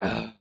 Ah.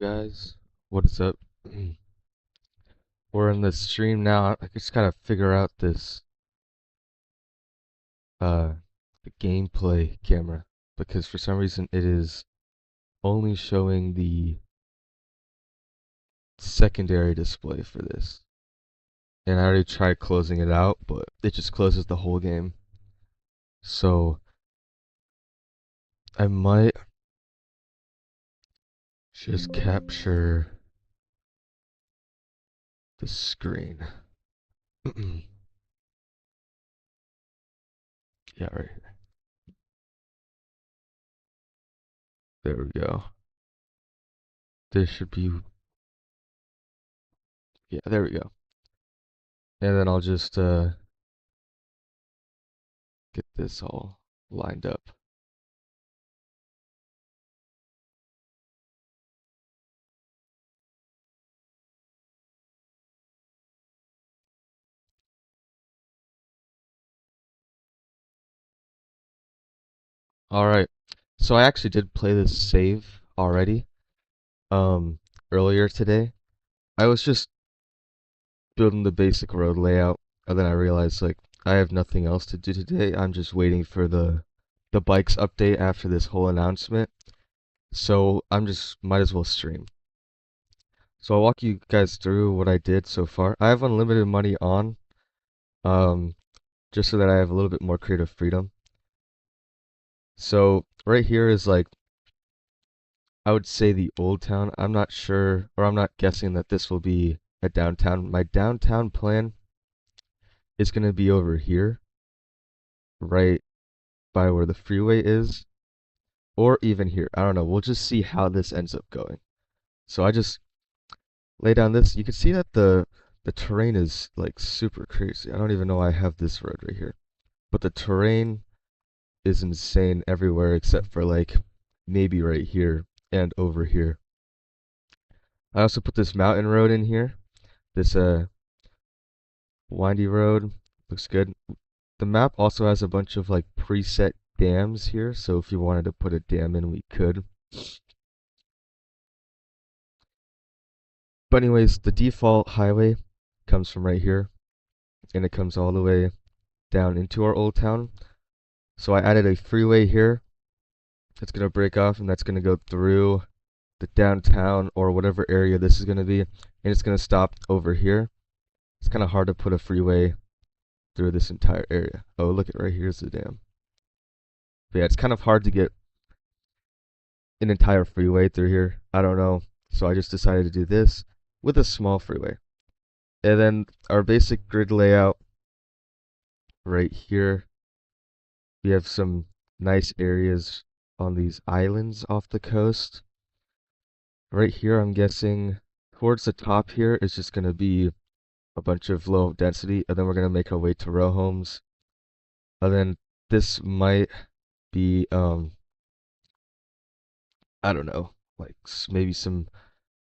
Guys, what is up? We're in the stream now. I just gotta figure out this uh the gameplay camera because for some reason it is only showing the secondary display for this. And I already tried closing it out, but it just closes the whole game. So I might just capture the screen. Yeah, right here. There we go. There should be, yeah, there we go. And then I'll just get this all lined up. Alright, so I actually did play this save already, um, earlier today. I was just building the basic road layout, and then I realized, like, I have nothing else to do today. I'm just waiting for the bikes update after this whole announcement. So I'm just, might as well stream. So I'll walk you guys through what I did so far. I have unlimited money on, um, just so that I have a little bit more creative freedom. So right here is like I would say the old town. I'm not sure, or I'm not guessing that this will be a downtown. My downtown plan is going to be over here, right by where the freeway is, or even here. I don't know. We'll just see how this ends up going. So I just lay down this. You can see that the terrain is like super crazy. I don't even know why I have this road right here. But the terrain is insane everywhere except for like maybe right here and over here. I also put this mountain road in here. This windy road looks good. The map also has a bunch of like preset dams here, so if you wanted to put a dam in, we could. But anyways, the default highway comes from right here, and it comes all the way down into our old town. So I added a freeway here that's gonna break off, and that's gonna go through the downtown or whatever area this is gonna be, and it's gonna stop over here. It's kind of hard to put a freeway through this entire area. Oh, look at right here's the dam. But yeah, it's kind of hard to get an entire freeway through here. I don't know. So I just decided to do this with a small freeway. And then our basic grid layout right here. We have some nice areas on these islands off the coast. Right here, I'm guessing towards the top here is just going to be a bunch of low density, and then we're going to make our way to row homes. And then this might be, I don't know, like maybe some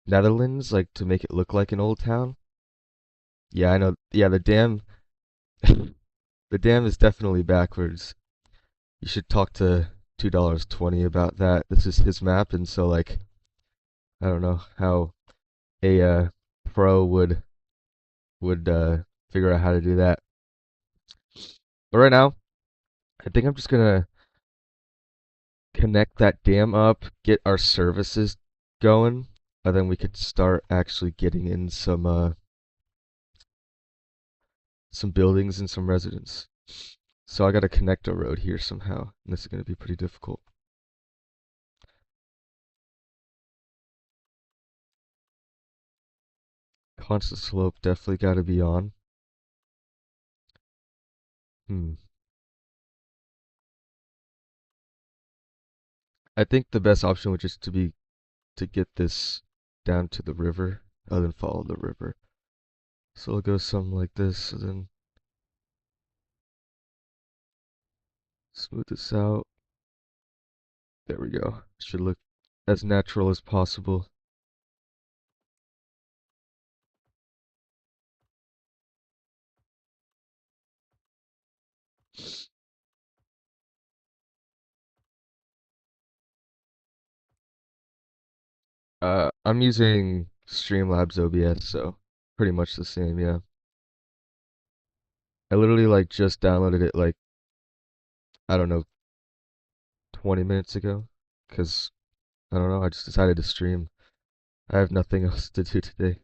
Netherlands, like to make it look like an old town. Yeah, I know. Yeah, the dam, the dam is definitely backwards. You should talk to $2.20 about that. This is his map, and so like I don't know how a pro would figure out how to do that. But right now, I think I'm just gonna connect that dam up, get our services going, and then we could start actually getting in some buildings and some residents. So I gotta connect a road here somehow, and this is gonna be pretty difficult. Constant slope definitely gotta be on. Hmm. I think the best option would just to get this down to the river, and then follow the river. So it'll go something like this, and then smooth this out. There we go. Should look as natural as possible. I'm using Streamlabs OBS, so pretty much the same, yeah. I literally like just downloaded it like, I don't know, 20 minutes ago, 'cause I don't know, I just decided to stream. I have nothing else to do today.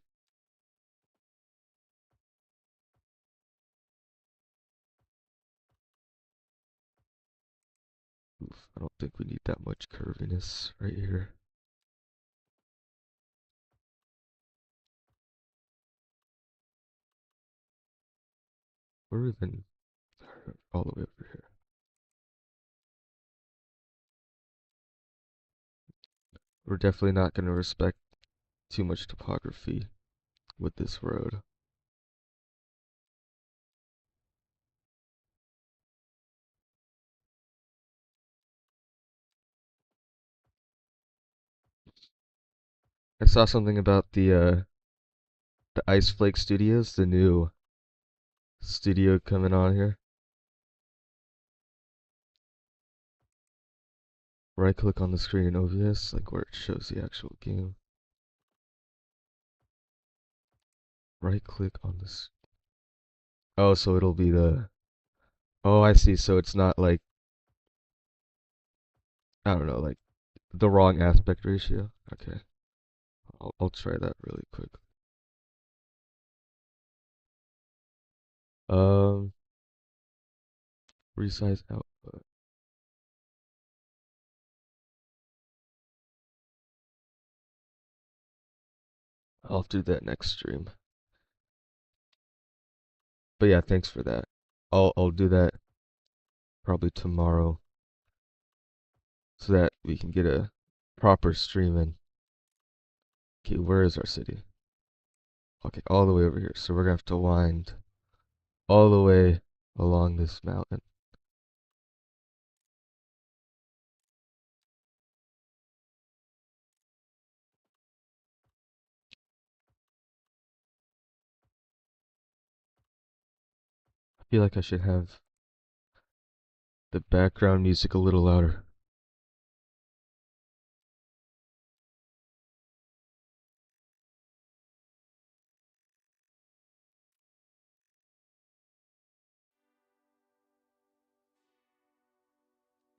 Oof, I don't think we need that much curviness right here. We're even all the way over here. We're definitely not going to respect too much topography with this road. I saw something about the Ice Flake Studios, the new studio coming on here. Right click on the screen in OBS, like where it shows the actual game. Right click on this. Oh, so it'll be the. Oh, I see. So it's not like, I don't know, like the wrong aspect ratio. Okay. I'll try that really quick. Um, resize output. I'll do that next stream. But yeah, thanks for that. I'll do that probably tomorrow so that we can get a proper stream in. Okay, where is our city? Okay, all the way over here. So we're gonna have to wind all the way along this mountain. I feel like I should have the background music a little louder.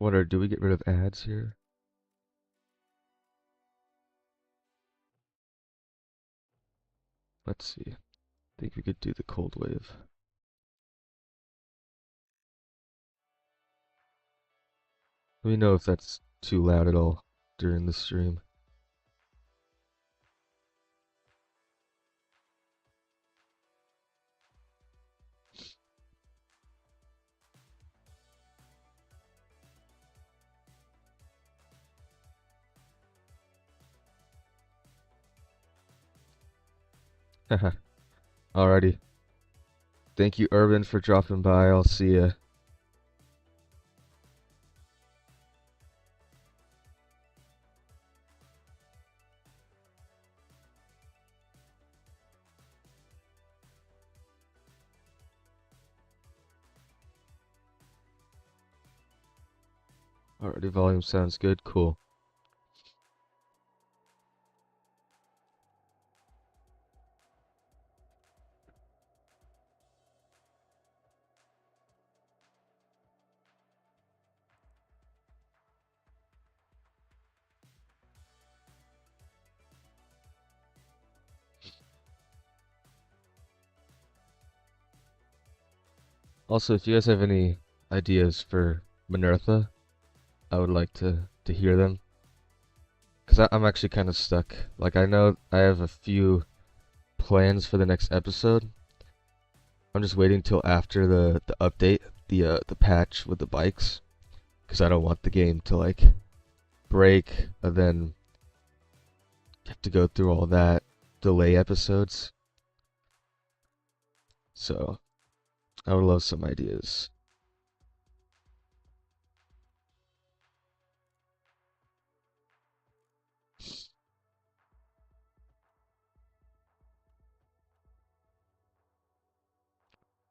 Wonder, do we get rid of ads here? Let's see. I think we could do the cold wave. Let me know if that's too loud at all during the stream. Haha. Alrighty. Thank you, Urban, for dropping by. I'll see ya. Alrighty, volume sounds good. Cool. Also, if you guys have any ideas for Minerva, I would like to hear them. Because I'm actually kind of stuck. Like, I know I have a few plans for the next episode. I'm just waiting till after the update, the patch with the bikes. Because I don't want the game to, like, break and then have to go through all that, delay episodes. So, I would love some ideas.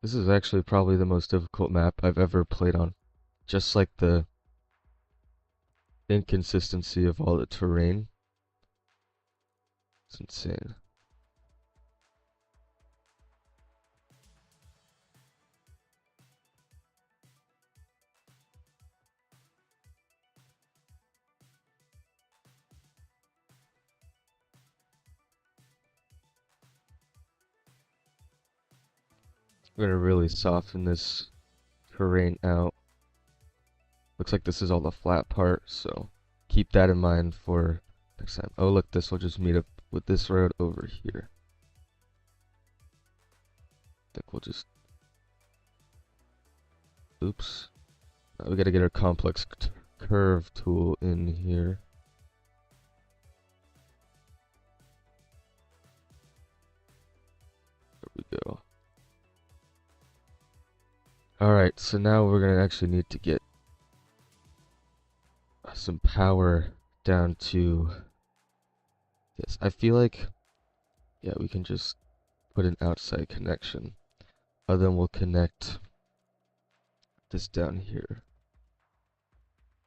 This is actually probably the most difficult map I've ever played on. Just like the inconsistency of all the terrain. It's insane. I'm gonna really soften this terrain out. Looks like this is all the flat part, so keep that in mind for next time. Oh look, this will just meet up with this road over here. I think we'll just... Oops. Now we gotta get our complex curve tool in here. There we go. Alright, so now we're gonna actually need to get some power down to this. I feel like, yeah, we can just put an outside connection. Then we'll connect this down here.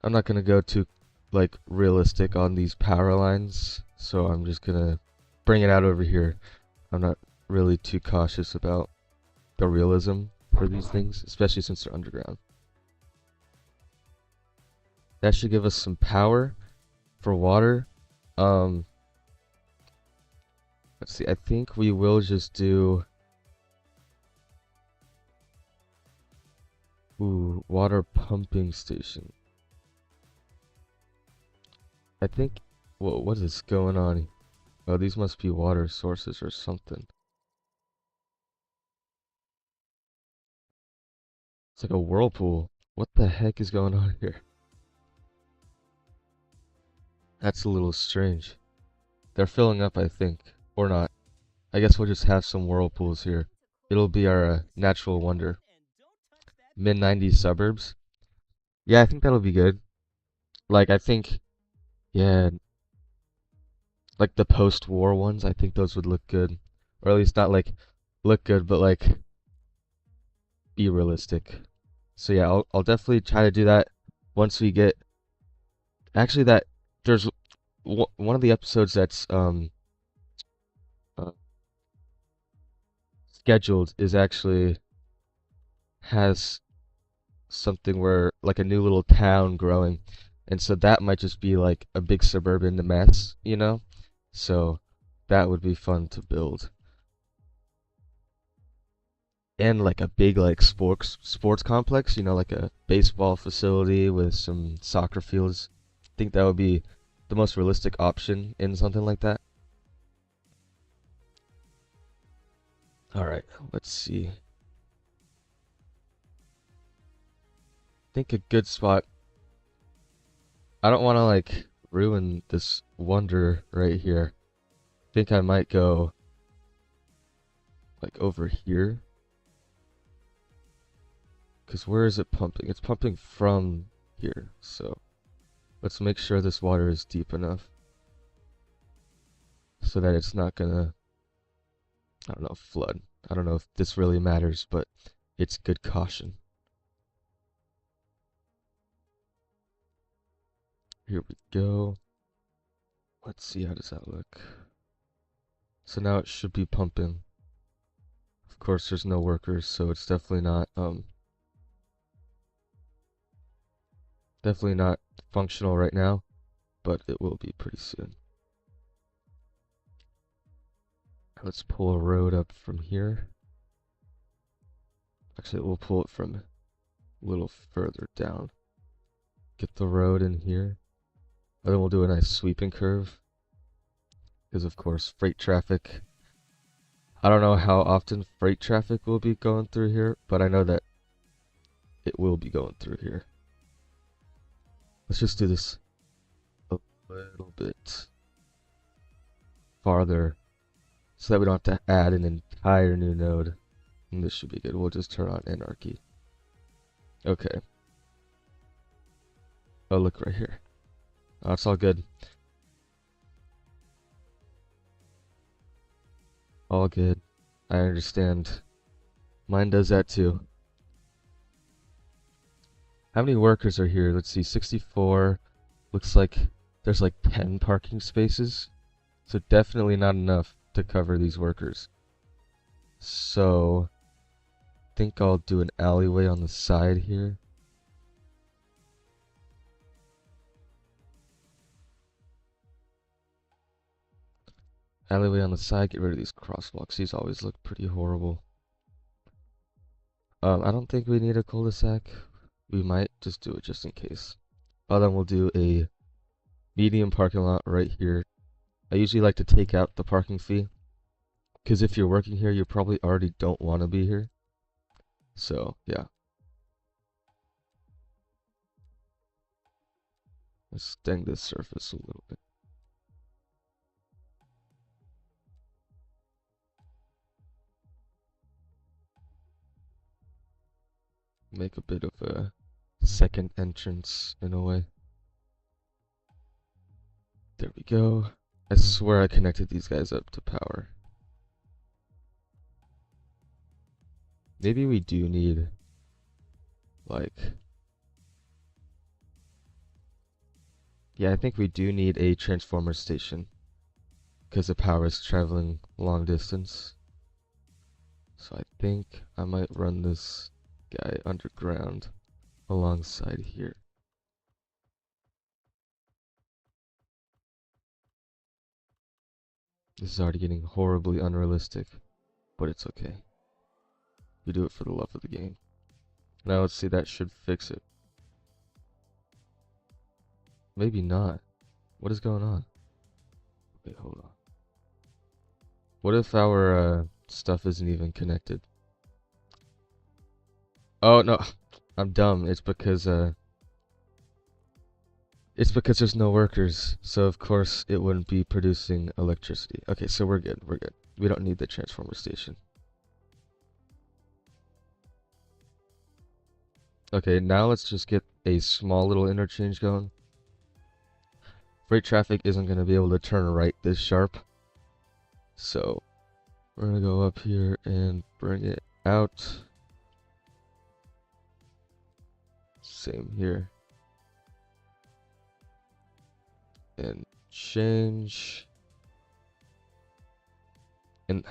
I'm not gonna go too like realistic on these power lines, so I'm just gonna bring it out over here. I'm not really too cautious about the realism for these things, especially since they're underground. That should give us some power for water. Let's see, I think we will just do water pumping station. I think, whoa, what is going on? Oh, these must be water sources or something. It's like a whirlpool. What the heck is going on here? That's a little strange. They're filling up, I think. Or not. I guess we'll just have some whirlpools here. It'll be our natural wonder. Mid-90s suburbs. Yeah, I think that'll be good. Like, I think, yeah, like the post-war ones, I think those would look good. Or at least not like look good, but like be realistic. So yeah, I'll definitely try to do that once we get... Actually, that there's one of the episodes that's uh, scheduled is actually has something where like a new little town growing, and so that might just be like a big suburban mess, you know? So that would be fun to build. And like a big like sports complex, you know, like a baseball facility with some soccer fields. I think that would be the most realistic option in something like that. All right, let's see. I think a good spot. I don't want to like ruin this wonder right here. I think I might go like over here. Because where is it pumping? It's pumping from here. So let's make sure this water is deep enough so that it's not gonna, I don't know, flood. I don't know if this really matters, but it's good caution. Here we go. Let's see, how does that look? So now it should be pumping. Of course, there's no workers, so it's definitely not functional right now, but it will be pretty soon. Let's pull a road up from here. Actually, we'll pull it from a little further down. Get the road in here. And then we'll do a nice sweeping curve. Because of course, freight traffic. I don't know how often freight traffic will be going through here, but I know that it will be going through here. Let's just do this a little bit farther so that we don't have to add an entire new node. And this should be good. We'll just turn on anarchy. Okay. Oh, look right here. Oh, it's all good. All good. I understand. Mine does that too. How many workers are here? Let's see, 64. Looks like there's like 10 parking spaces. So definitely not enough to cover these workers. So I think I'll do an alleyway on the side here. Alleyway on the side, get rid of these crosswalks. These always look pretty horrible. I don't think we need a cul-de-sac. We might just do it just in case. Then we'll do a medium parking lot right here. I usually like to take out the parking fee, because if you're working here, you probably already don't want to be here. So, yeah. Let's sting this surface a little bit. Make a bit of a second entrance in a way. There we go. I swear I connected these guys up to power. Maybe we do need, like... Yeah, I think we do need a transformer station, because the power is traveling long distance. So I think I might run this guy underground alongside here. This is already getting horribly unrealistic, but it's okay. We do it for the love of the game. Now let's see, that should fix it. Maybe not. What is going on? Wait, hold on. What if our stuff isn't even connected? Oh no, I'm dumb. It's because there's no workers, so of course it wouldn't be producing electricity. Okay, so we're good. We're good. We don't need the transformer station. Okay, now let's just get a small little interchange going. Freight traffic isn't going to be able to turn right this sharp. So, we're going to go up here and bring it out. Same here. And change. And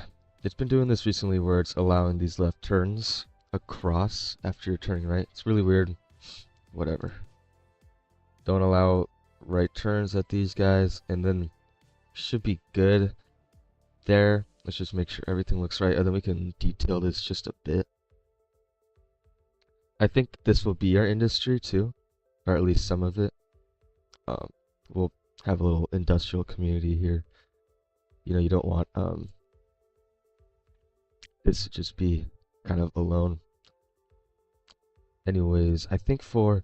it's been doing this recently where it's allowing these left turns across after you're turning right. It's really weird. Whatever. Don't allow right turns at these guys, and then should be good there. Let's just make sure everything looks right, and then we can detail this just a bit. I think this will be our industry too, or at least some of it. We'll have a little industrial community here. You know, you don't want this to just be kind of alone. Anyways, I think for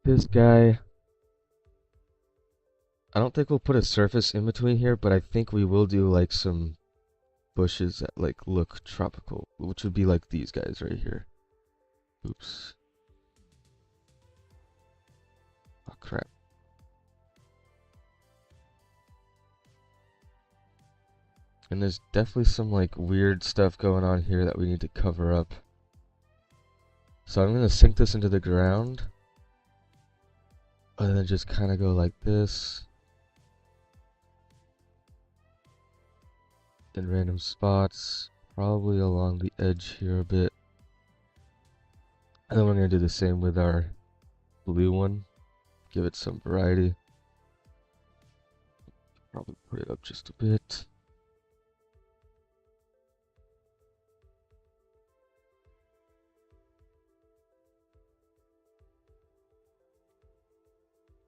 this guy, I don't think we'll put a surface in between here, but I think we will do like some bushes that like look tropical, which would be like these guys right here. Oops. Oh crap. And there's definitely some like weird stuff going on here that we need to cover up. So I'm gonna sink this into the ground, and then just kind of go like this. In random spots, probably along the edge here a bit. And then we're going to do the same with our blue one. Give it some variety. Probably put it up just a bit.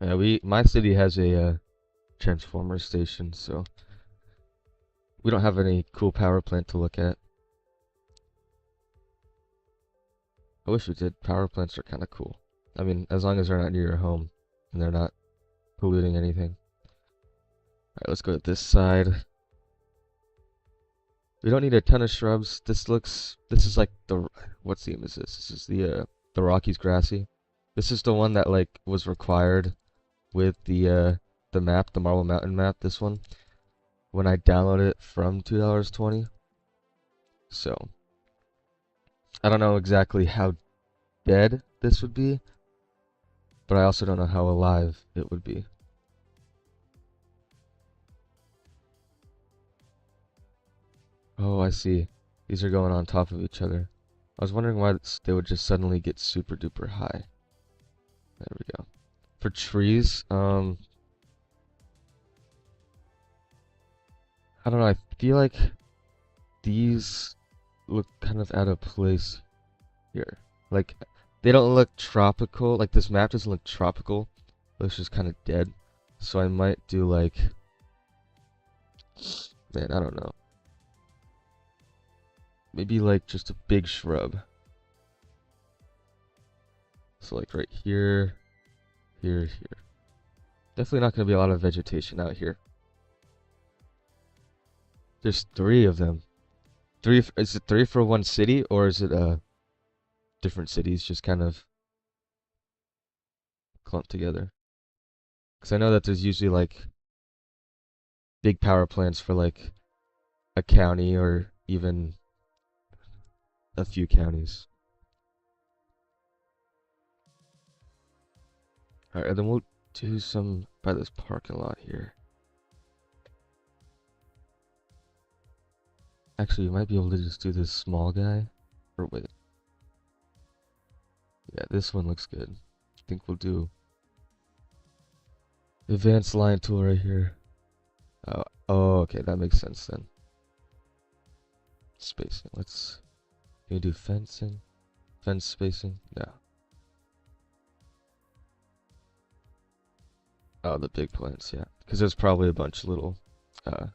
Yeah, my city has a transformer station, so we don't have any cool power plant to look at. I wish we did. Power plants are kind of cool. I mean, as long as they're not near your home and they're not polluting anything. Alright, let's go to this side. We don't need a ton of shrubs. This is like the, what theme is this? This is the Rockies grassy. This is the one that like was required with the map, the Marble Mountain map, this one, when I downloaded it from $2.20. So, I don't know exactly how dead this would be, but I also don't know how alive it would be. Oh, I see. These are going on top of each other. I was wondering why they would just suddenly get super duper high. There we go. For trees, I don't know, I feel like these look kind of out of place here. Like, they don't look tropical. Like, this map doesn't look tropical. It looks just kind of dead. So I might do, like, man, I don't know. Maybe, like, just a big shrub. So, like, right here, here, here. Definitely not going to be a lot of vegetation out here. There's 3 of them. Is it 3 for one city, or is it different cities just kind of clumped together? Because I know that there's usually like big power plants for like a county or even a few counties. Alright, and then we'll do some by this parking lot here. Actually, you might be able to just do this small guy. Or wait. Yeah, this one looks good. I think we'll do advanced line tool right here. Oh, okay, that makes sense then. Spacing. Can we do fencing? Fence spacing? No. Oh, the big plants, yeah. Because there's probably a bunch of little uh,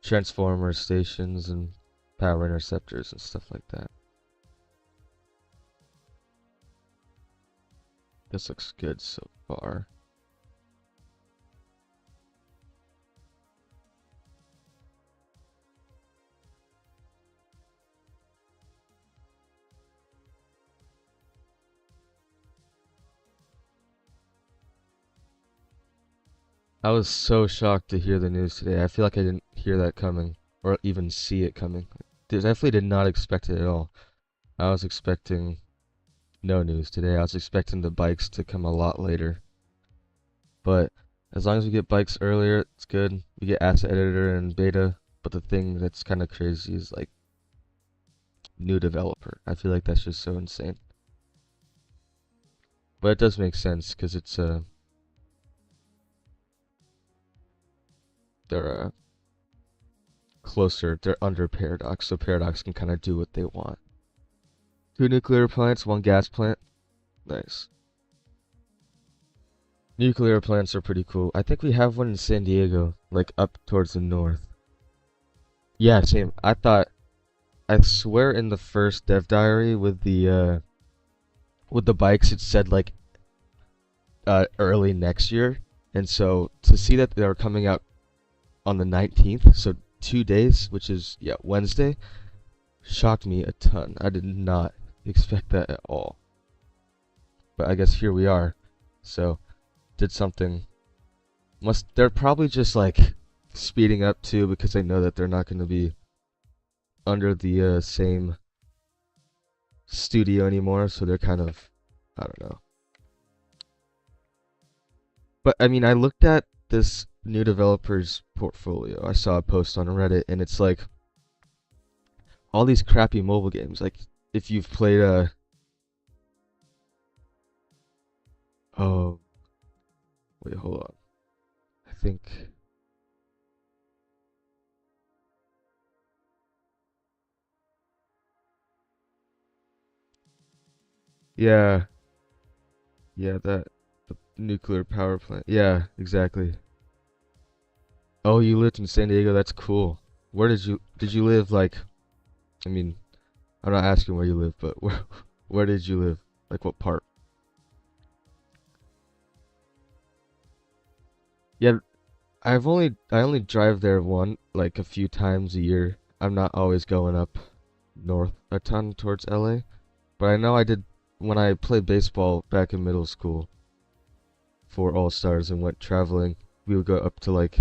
transformer stations and power interceptors and stuff like that. This looks good so far. I was so shocked to hear the news today. I feel like I didn't hear that coming or even see it coming. Definitely did not expect it at all. I was expecting no news today. I was expecting the bikes to come a lot later. But as long as we get bikes earlier, it's good. We get asset editor and beta. But the thing that's kind of crazy is like new developer. I feel like that's just so insane. But it does make sense because it's they're closer. They're under Paradox, so Paradox can kind of do what they want. 2 nuclear plants, 1 gas plant. Nice. Nuclear plants are pretty cool. I think we have one in San Diego, like up towards the north. Yeah, same. I swear in the first dev diary with the bikes it said like early next year. And so to see that they're coming out on the 19th, so 2 days, which is yeah, Wednesday, shocked me a ton. I did not expect that at all. But I guess here we are. So did something. They're probably just like speeding up too because they know that they're not going to be under the same studio anymore, so they're kind of, I don't know. But I mean, I looked at this new developer's portfolio. I saw a post on Reddit, and it's like all these crappy mobile games. Like if you've played oh wait, hold on. I think yeah, yeah, that the nuclear power plant. Yeah, exactly. Oh, you lived in San Diego. That's cool. Where did you live? Like, I mean, I'm not asking where you live, but where did you live? Like what part? Yeah, I only drive there like a few times a year. I'm not always going up north a ton towards LA, but I know I did when I played baseball back in middle school for All Stars and went traveling. We would go up to like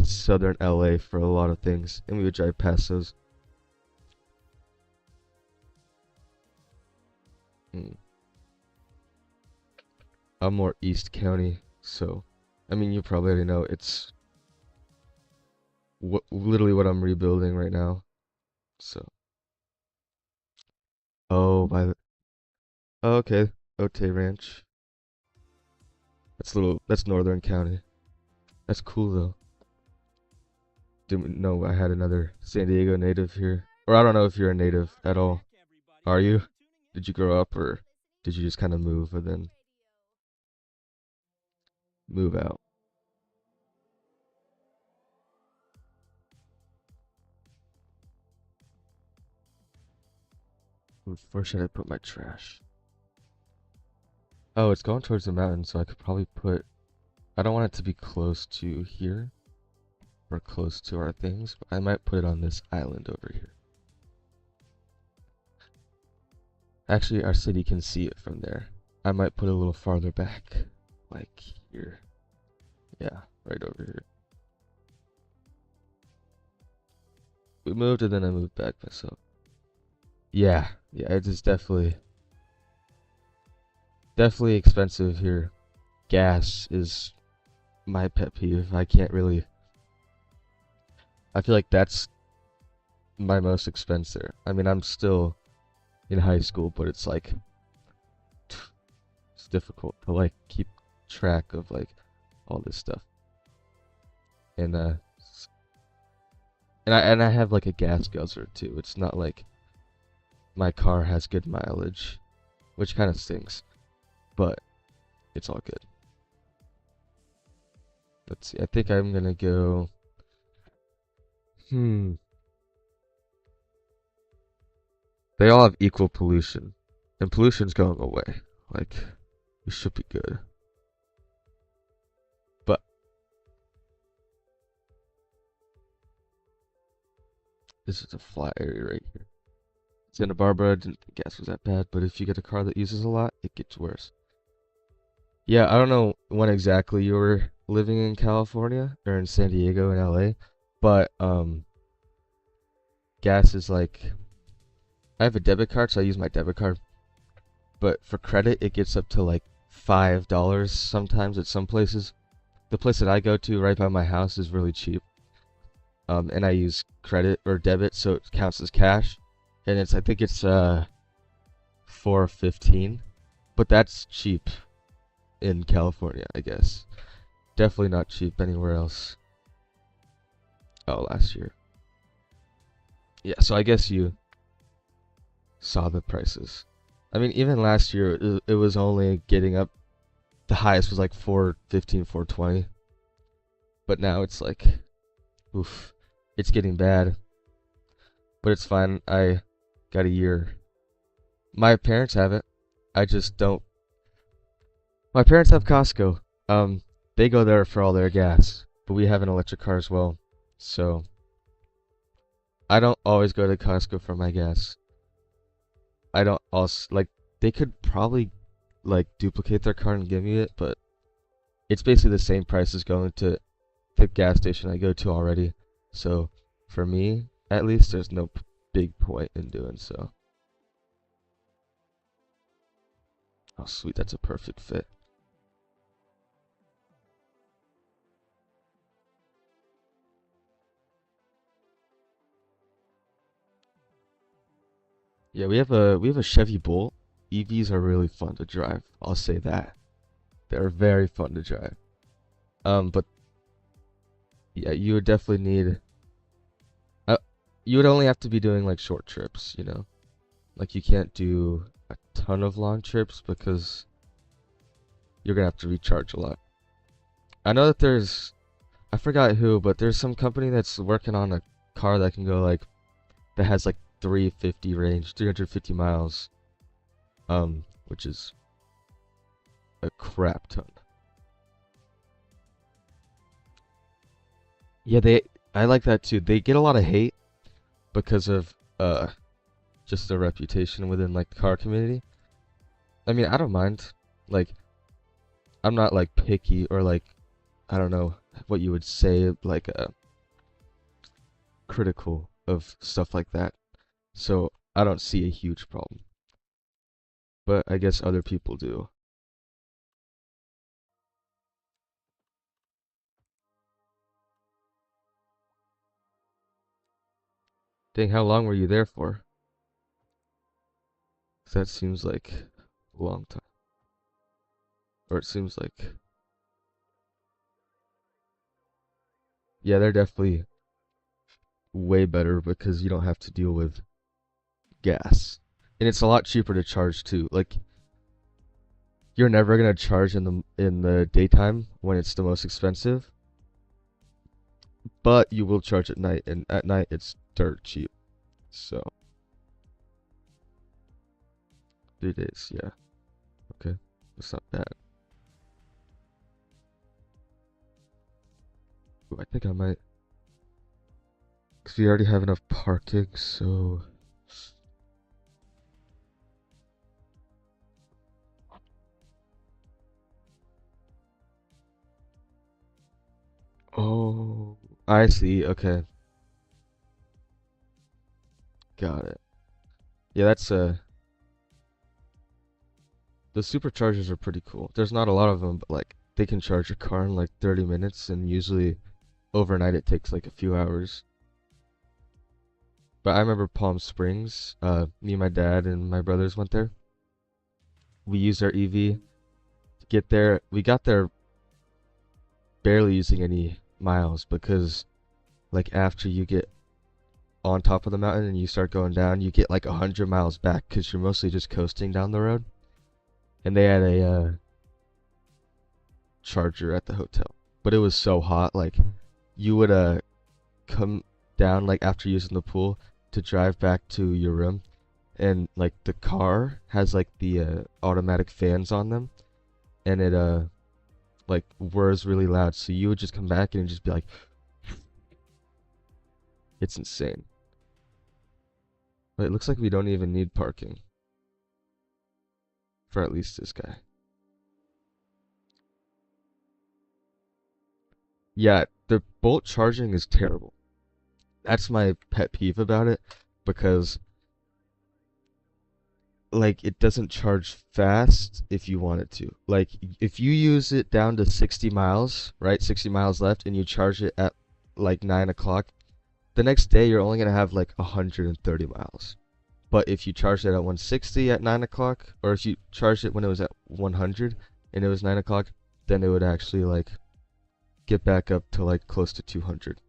southern LA for a lot of things, and we would drive past those. Mm. I'm more East County, so I mean you probably already know it's literally what I'm rebuilding right now. So, oh, by the, oh, okay, Otay Ranch. That's Northern County. That's cool though. Didn't know I had another San Diego native here. Or I don't know if you're a native at all. Are you? Did you grow up or did you just kind of move and then move out? Where should I put my trash? Oh, it's going towards the mountain, so I could probably put. I don't want it to be close to here or close to our things, but I might put it on this island over here. Actually, our city can see it from there. I might put it a little farther back, like here. Yeah, right over here. We moved and then I moved back myself. Yeah, yeah, it is definitely expensive here. Gas is my pet peeve. I can't really. I feel like that's my most expense there. I mean, I'm still in high school, but it's like it's difficult to like keep track of like all this stuff. And and I have like a gas guzzler too. It's not like my car has good mileage, which kind of stinks, but it's all good. Let's see. I think I'm gonna go. Hmm. They all have equal pollution, and pollution's going away. Like, we should be good. But this is a flat area right here. Santa Barbara, I didn't think gas was that bad, but if you get a car that uses a lot, it gets worse. Yeah, I don't know when exactly you were living in California or in San Diego and LA, but gas is like I have a debit card, so I use my debit card. But for credit, it gets up to like $5 sometimes at some places. The place that I go to right by my house is really cheap. And I use credit or debit, so it counts as cash. And I think it's 4.15, but that's cheap in California, I guess. Definitely not cheap anywhere else. Oh, last year. Yeah, so I guess you saw the prices. I mean, even last year, it was only getting up. The highest was like 4.15, 4.20. But now it's like, oof, it's getting bad. But it's fine. I got a year. My parents have it. I just don't. My parents have Costco. They go there for all their gas, but we have an electric car as well. So I don't always go to Costco for my gas. I don't also like they could probably like duplicate their card and give me it, but it's basically the same price as going to the gas station I go to already. So for me, at least, there's no big point in doing so. Oh, sweet, that's a perfect fit. Yeah, we have a Chevy Bolt. EVs are really fun to drive. I'll say that. They're very fun to drive. But yeah, you would definitely need. Uh, you would only have to be doing like short trips, you know. Like you can't do a ton of long trips because you're gonna have to recharge a lot. I know that I forgot who, but there's some company that's working on a car that can go like that has like 350 range, 350 miles, which is a crap ton. Yeah, I like that too. They get a lot of hate because of just their reputation within like the car community. I mean, I don't mind. Like, I'm not like picky or like I don't know what you would say like critical of stuff like that. So I don't see a huge problem. But I guess other people do. Dang, how long were you there for? 'Cause that seems like a long time. Or it seems like, yeah, they're definitely way better because you don't have to deal with gas. And it's a lot cheaper to charge too. Like you're never gonna charge in the daytime when it's the most expensive, but you will charge at night, and at night it's dirt cheap. So 3 days, yeah. Okay. That's not bad. Ooh, I think I might, because we already have enough parking, so oh, I see. Okay. Got it. Yeah, that's the superchargers are pretty cool. There's not a lot of them, but like they can charge your car in like 30 minutes, and usually overnight it takes like a few hours. But I remember Palm Springs. Me, my dad, and my brothers went there. We used our EV to get there. We got there barely using any miles because, like, after you get on top of the mountain and you start going down, you get like 100 miles back because you're mostly just coasting down the road. And they had a charger at the hotel, but it was so hot. Like, you would come down like after using the pool to drive back to your room, and like the car has like the automatic fans on them, and it like whirs really loud, so you would just come back and it'd just be like, it's insane. But it looks like we don't even need parking for at least this guy. Yeah, the bolt charging is terrible. That's my pet peeve about it, because like it doesn't charge fast if you want it to. Like if you use it down to 60 miles, right? 60 miles left, and you charge it at like 9 o'clock, the next day you're only gonna have like 130 miles. But if you charge it at 160 at 9 o'clock, or if you charged it when it was at 100 and it was 9 o'clock, then it would actually like get back up to like close to 200.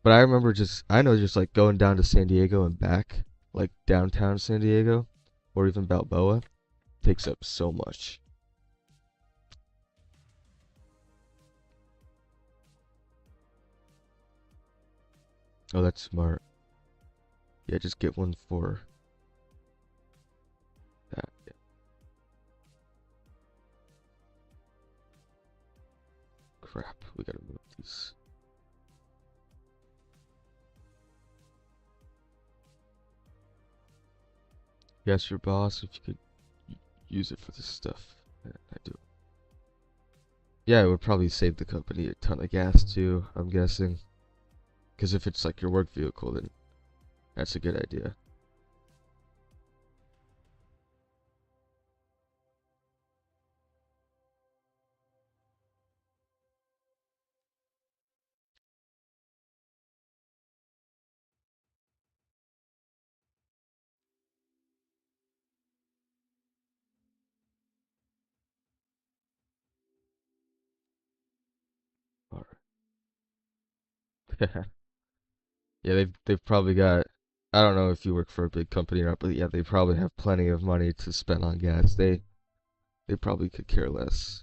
But I remember I know just like going down to San Diego and back, like downtown San Diego, or even Balboa, takes up so much. Oh, that's smart. Yeah, just get one for that. Yeah. Crap, we gotta move these. Yes, your boss, if you could use it for this stuff. Yeah, I do. Yeah, it would probably save the company a ton of gas too, I'm guessing. Because if it's like your work vehicle, then that's a good idea. Alright. Yeah, they've probably got, I don't know if you work for a big company or not, but yeah, they probably have plenty of money to spend on gas. They probably could care less.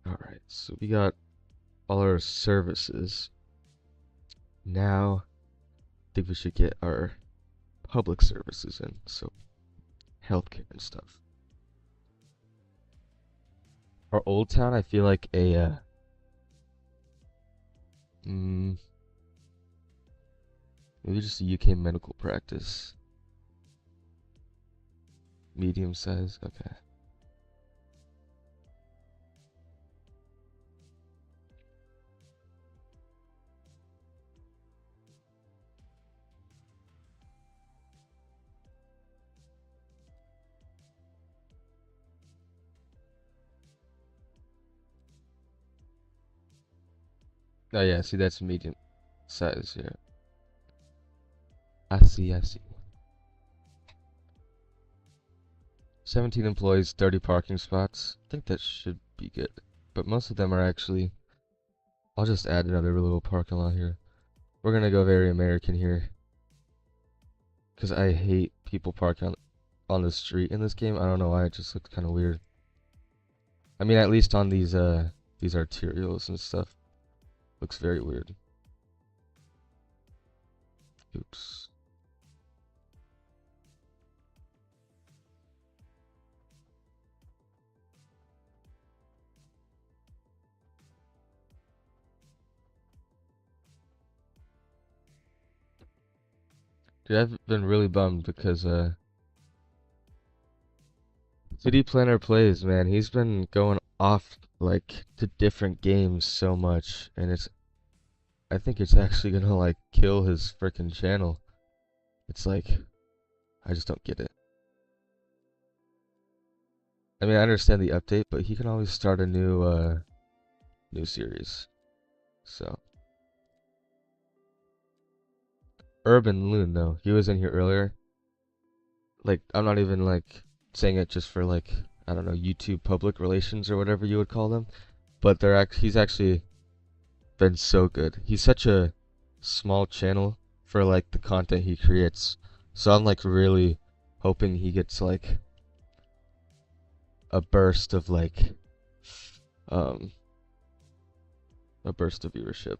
Alright, so we got all our services. Now, I think we should get our public services in, so healthcare and stuff. Our old town, I feel like a mm, maybe just a UK medical practice, medium size. Okay. Oh yeah, see that's medium size here. I see. 17 employees, 30 parking spots. I think that should be good. But most of them are actually... I'll just add another little parking lot here. We're gonna go very American here. Because I hate people parking on the street in this game. I don't know why, it just looks kind of weird. I mean, at least on these arterials and stuff. Looks very weird. Oops. Dude, I've been really bummed because City Planner plays, man. He's been going off like to different games so much, and I think it's actually gonna like kill his freaking channel. It's like I just don't get it. I mean, I understand the update, but he can always start a new series. So Urban Loon though, he was in here earlier. Like I'm not even like saying it just for like I don't know YouTube public relations or whatever you would call them, but he's actually been so good. He's such a small channel for like the content he creates. So I'm like really hoping he gets like a burst of like um a burst of viewership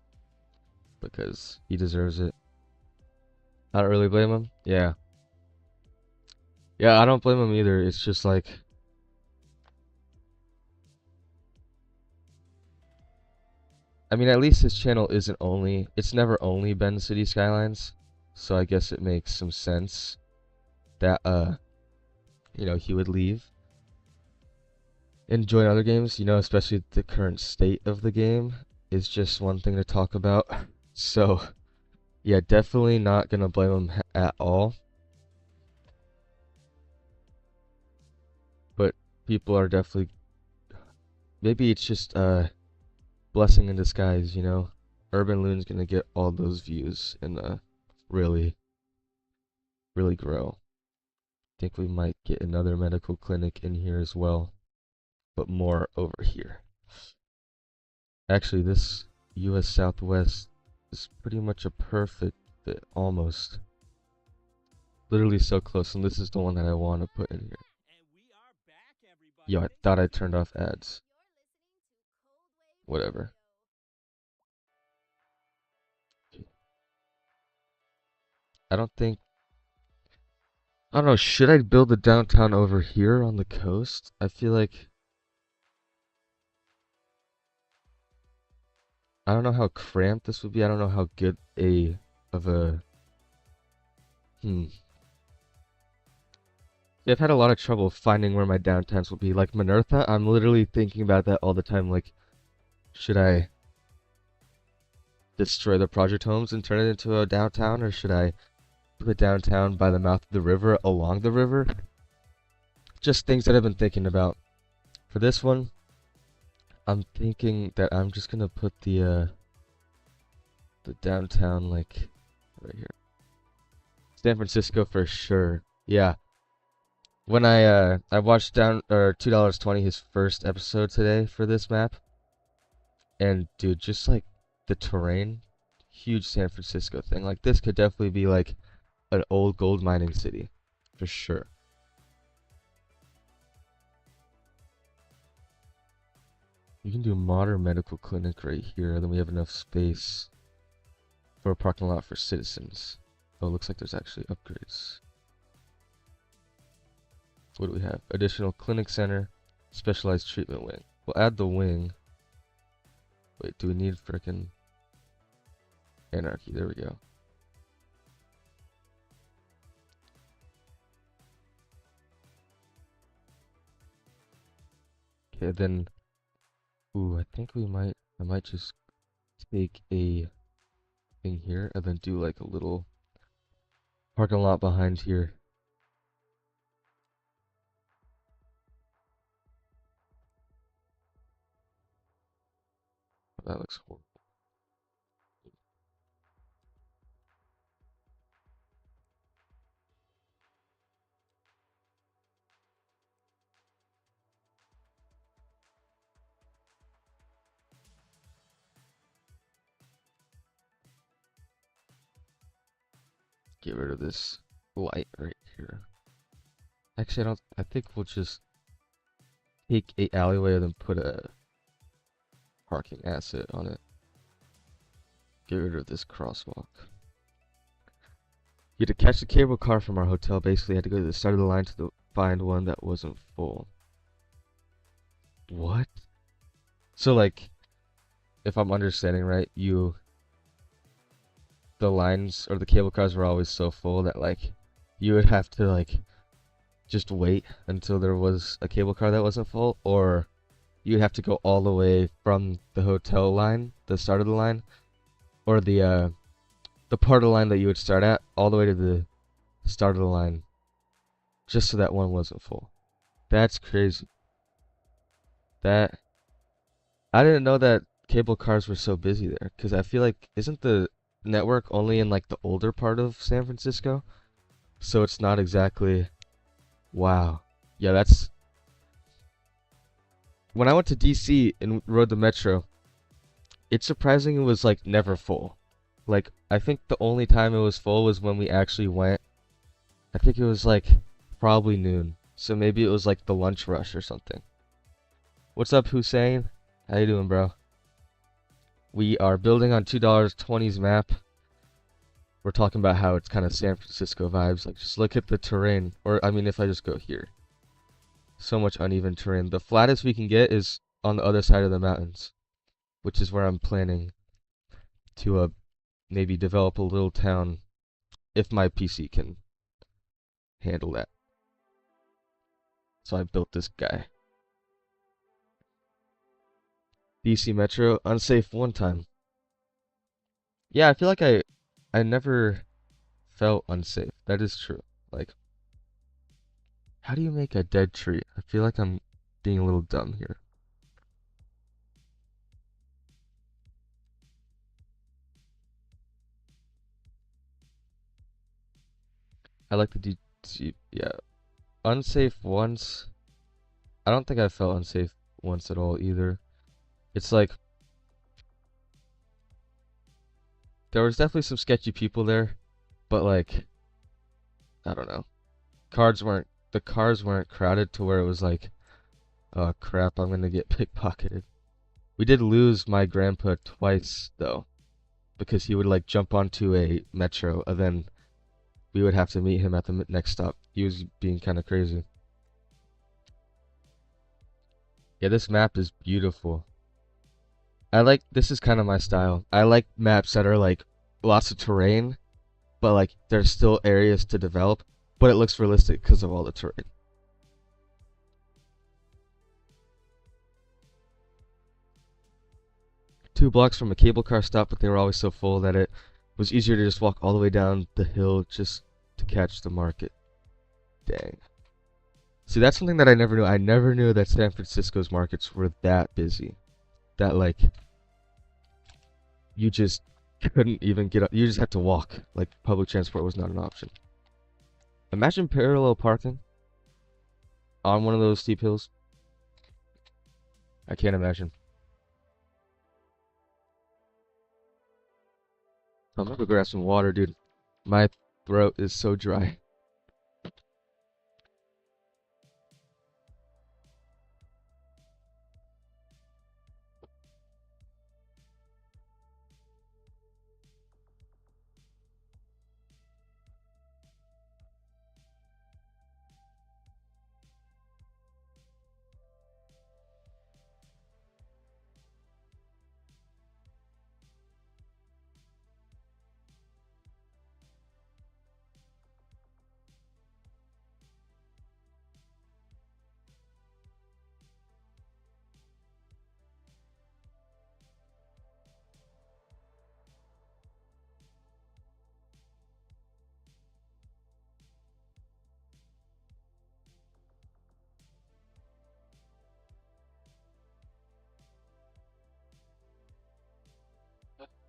because he deserves it. I don't really blame him. Yeah. Yeah, I don't blame him either. It's just like I mean at least his channel isn't only it's never only been City Skylines. So I guess it makes some sense that he would leave and join other games, especially the current state of the game is just one thing to talk about. So, yeah, definitely not gonna blame him at all. But people are definitely maybe it's just a blessing in disguise. Urban Loon's gonna get all those views and really, really grow. Think we might get another medical clinic in here as well, but more over here. Actually, this US Southwest is pretty much a perfect fit, almost. Literally so close, and this is the one that I want to put in here. Yo, I thought I turned off ads. Whatever. I don't think... I don't know, should I build the downtown over here on the coast? I feel like... I don't know how cramped this would be. I don't know how good of a... Hmm. Yeah, I've had a lot of trouble finding where my downtowns will be. Like Minerva, I'm literally thinking about that all the time. Like, should I destroy the project homes and turn it into a downtown, or should I put downtown by the mouth of the river, along the river? Just things that I've been thinking about. For this one, I'm thinking that I'm just gonna put the downtown like right here. San Francisco for sure. Yeah. When I watched down or $2.20 his first episode today for this map, and dude, just like the terrain, huge San Francisco thing. Like this could definitely be like an old gold mining city, for sure. You can do modern medical clinic right here. Then we have enough space for a parking lot for citizens. Oh, it looks like there's actually upgrades. What do we have? Additional clinic center, specialized treatment wing. We'll add the wing. Wait, do we need frickin' anarchy? There we go. Okay, then. Ooh, I think I might just take a thing here and then do like a little parking lot behind here. That looks horrible. Get rid of this light right here. Actually, I think we'll just take a alleyway and then put a parking asset on it. Get rid of this crosswalk. You had to catch the cable car from our hotel. Basically, had to go to the start of the line to find one that wasn't full. What? So, like, if I'm understanding right, the lines or the cable cars were always so full that, like, you would have to, like, just wait until there was a cable car that wasn't full, or you'd have to go all the way from the hotel line, the start of the line, or the part of the line that you would start at, all the way to the start of the line, just so that one wasn't full. That's crazy. That I didn't know that cable cars were so busy there, because I feel like isn't the network only in like the older part of San Francisco? So it's not exactly. Wow. Yeah, that's when I went to DC and rode the metro, it's surprising it was like never full. Like I think the only time it was full was when we actually went. I think it was like probably noon. So maybe it was like the lunch rush or something. What's up, Hussein? How you doing, bro? We are building on $2.20's map. We're talking about how it's kind of San Francisco vibes. Like just look at the terrain. Or I mean if I just go here. So much uneven terrain. The flattest we can get is on the other side of the mountains, which is where I'm planning to maybe develop a little town if my PC can handle that. So I built this guy. DC Metro, unsafe one time. Yeah, I feel like I never felt unsafe. That is true. Like, how do you make a dead tree? I feel like I'm being a little dumb here. I like the DC, yeah. Unsafe once. I don't think I felt unsafe once at all either. It's like there was definitely some sketchy people there, but like I don't know. The cars weren't crowded to where it was like, oh crap, I'm gonna get pickpocketed. We did lose my grandpa twice though, because he would like jump onto a metro and then we would have to meet him at the next stop. He was being kind of crazy. Yeah, this map is beautiful. This is kind of my style. I like maps that are like lots of terrain, but like there's still areas to develop, but it looks realistic because of all the terrain. Two blocks from a cable car stop, but they were always so full that it was easier to just walk all the way down the hill just to catch the market. Dang. See, that's something that I never knew. I never knew that San Francisco's markets were that busy. That like you just couldn't even get up. You just had to walk. Like public transport was not an option. Imagine parallel parking on one of those steep hills. I can't imagine. I'm gonna go grab some water, dude. My throat is so dry.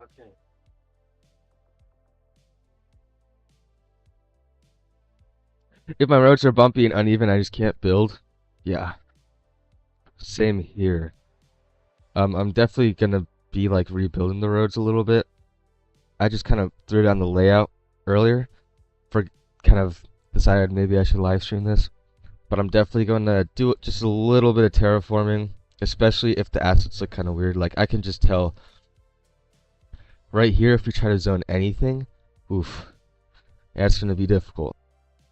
Okay. If my roads are bumpy and uneven, I just can't build. Yeah, same here. I'm definitely gonna be like rebuilding the roads a little bit. I just kind of threw down the layout earlier, for kind of decided maybe I should live stream this, but I'm definitely going to do just a little bit of terraforming, especially if the assets look kind of weird. Like I can just tell right here if we try to zone anything, oof, that's going to be difficult.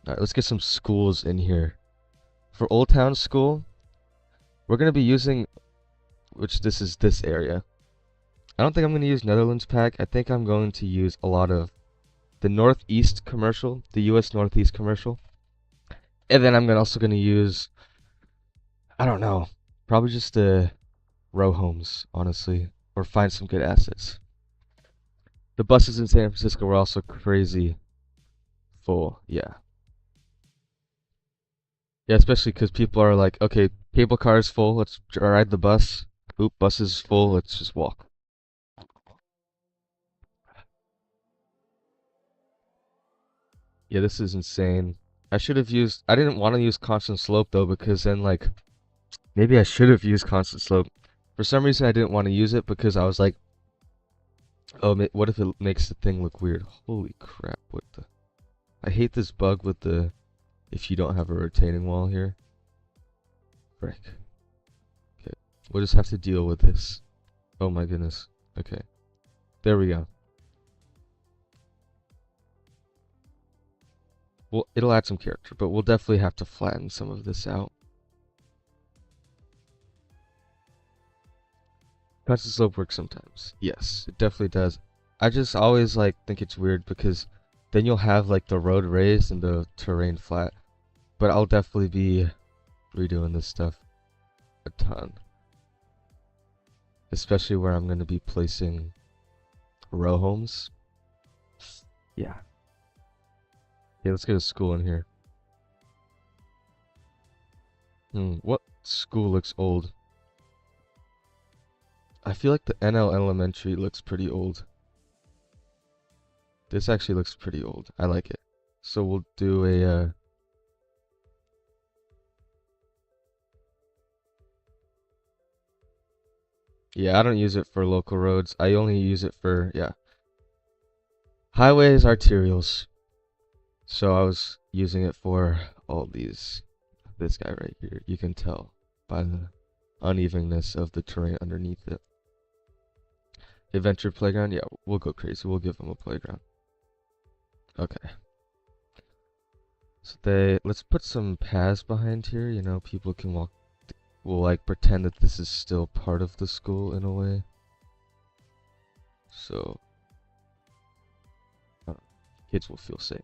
All right, let's get some schools in here. For Old Town School, we're going to be using, which this is this area. I don't think I'm going to use Netherlands pack. I think I'm going to use a lot of the Northeast commercial, the US Northeast commercial. And then I'm also going to use, I don't know, probably just the row homes, honestly, or find some good assets. The buses in San Francisco were also crazy full, yeah. Yeah, especially because people are like, okay, cable car is full, let's ride the bus. Oop, bus is full, let's just walk. Yeah, this is insane. I didn't want to use constant slope though, because then like, maybe I should have used constant slope. For some reason I didn't want to use it because I was like, oh, what if it makes the thing look weird? Holy crap, what the... I hate this bug with the, if you don't have a retaining wall here. Frick. Okay, we'll just have to deal with this. Oh my goodness. Okay, there we go. Well, it'll add some character, but we'll definitely have to flatten some of this out. Constant slope works sometimes. Yes, it definitely does. I just always like think it's weird because then you'll have like the road raised and the terrain flat. But I'll definitely be redoing this stuff a ton. Especially where I'm going to be placing row homes. Yeah. Okay, let's get a school in here. What school looks old? I feel like the NL Elementary looks pretty old. This actually looks pretty old. I like it. So we'll do a yeah, I don't use it for local roads. I only use it for, yeah, highways, arterials. So I was using it for all these. This guy right here, you can tell by the unevenness of the terrain underneath it. Adventure playground, yeah, we'll go crazy. We'll give them a playground. Okay. So let's put some paths behind here, you know, people can walk. We'll like pretend that this is still part of the school in a way. So kids will feel safe.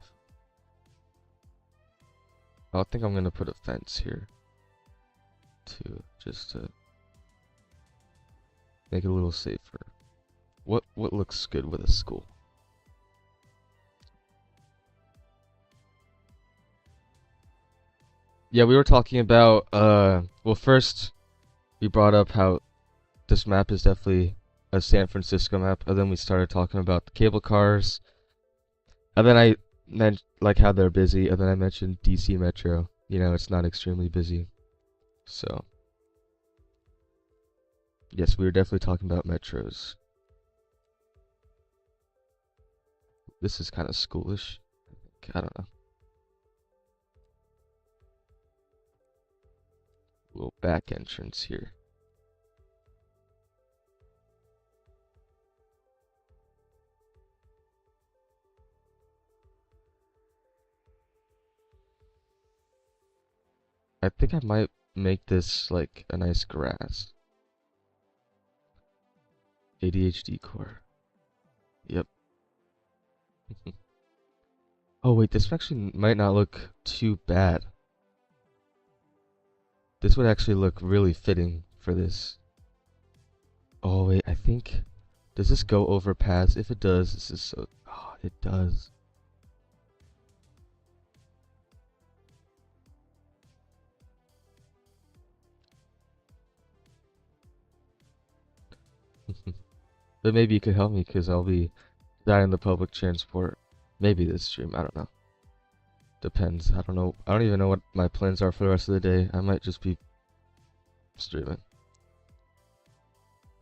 I think I'm gonna put a fence here too, just to make it a little safer. What looks good with a school? Yeah, we were talking about well, first we brought up how this map is definitely a San Francisco map, and then we started talking about the cable cars, and then I meant like how they're busy, and then I mentioned DC Metro. You know, it's not extremely busy. So yes, we were definitely talking about metros. This is kind of schoolish. I don't know. Little back entrance here. I think I might make this like a nice grass. ADHD core. Yep. Oh wait, this actually might not look too bad. This would actually look really fitting for this. Oh wait, I think... Does this go over paths? If it does, this is so... Oh, it does. But maybe you could help me because I'll be dying the public transport. Maybe this stream, I don't know. Depends. I don't know. I don't even know what my plans are for the rest of the day. I might just be streaming.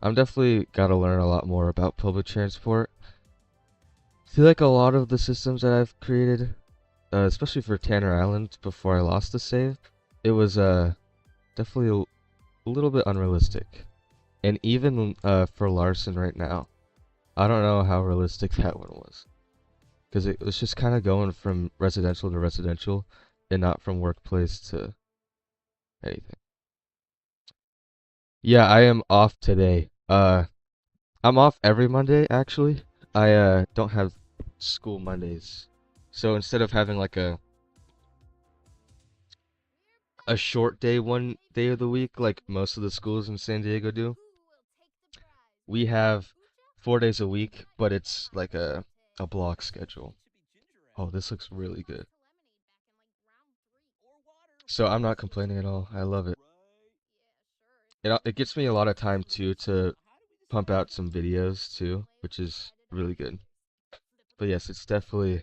I'm definitely gotta learn a lot more about public transport. I feel like a lot of the systems that I've created especially for Tanner Island before I lost the save, it was definitely a little bit unrealistic. And even for Larson right now, I don't know how realistic that one was. Because it was just kind of going from residential to residential and not from workplace to anything. Yeah, I am off today. I'm off every Monday actually. I don't have school Mondays. So instead of having like a short day one day of the week like most of the schools in San Diego do, we have 4 days a week, but it's like a block schedule. Oh, this looks really good. So I'm not complaining at all. I love it. It gets me a lot of time too to pump out some videos too, which is really good. But yes, it's definitely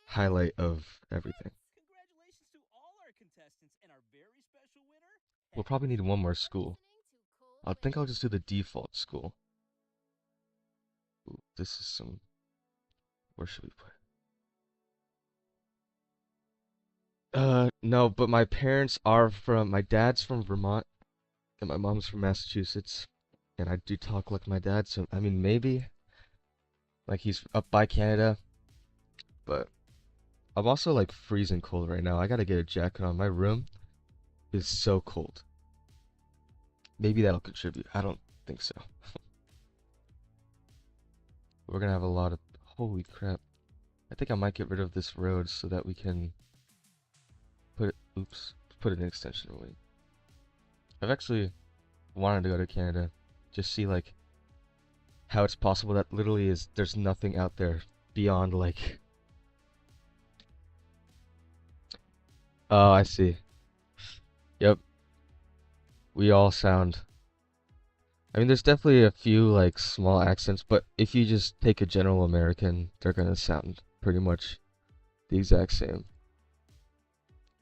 highlight of everything. We'll probably need one more school. I think I'll just do the default school. Ooh, this is some. Where should we put it? No, but my parents are from. My dad's from Vermont, and my mom's from Massachusetts, and I do talk like my dad. So I mean, maybe like he's up by Canada, but I'm also like freezing cold right now. I gotta get a jacket on. My room is so cold. Maybe that'll contribute. I don't think so. We're gonna have a lot of. Holy crap. I think I might get rid of this road so that we can put it. Oops. Put an extension away. I've actually wanted to go to Canada. Just see like how it's possible that literally is there's nothing out there beyond like. Oh, I see. Yep. We all sound. I mean, there's definitely a few like small accents, but if you just take a general American, they're gonna sound pretty much the exact same.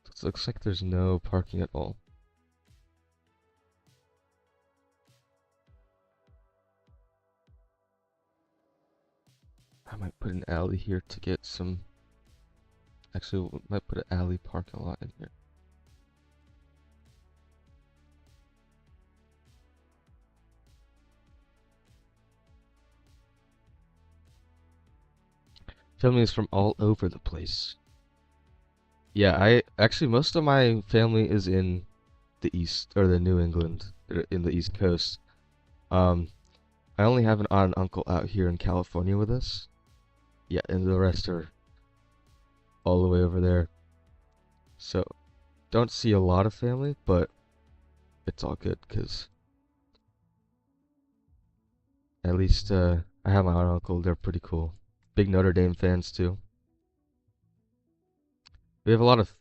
It looks like there's no parking at all. I might put an alley here to get some. Actually, we might put an alley parking lot in here. Family is from all over the place. Yeah, I actually most of my family is in the east or the New England, in the East Coast. Um, I only have an aunt and uncle out here in California with us. Yeah, and the rest are all the way over there. So, don't see a lot of family, but it's all good because at least I have my aunt and uncle. They're pretty cool. Big Notre Dame fans too. We have a lot of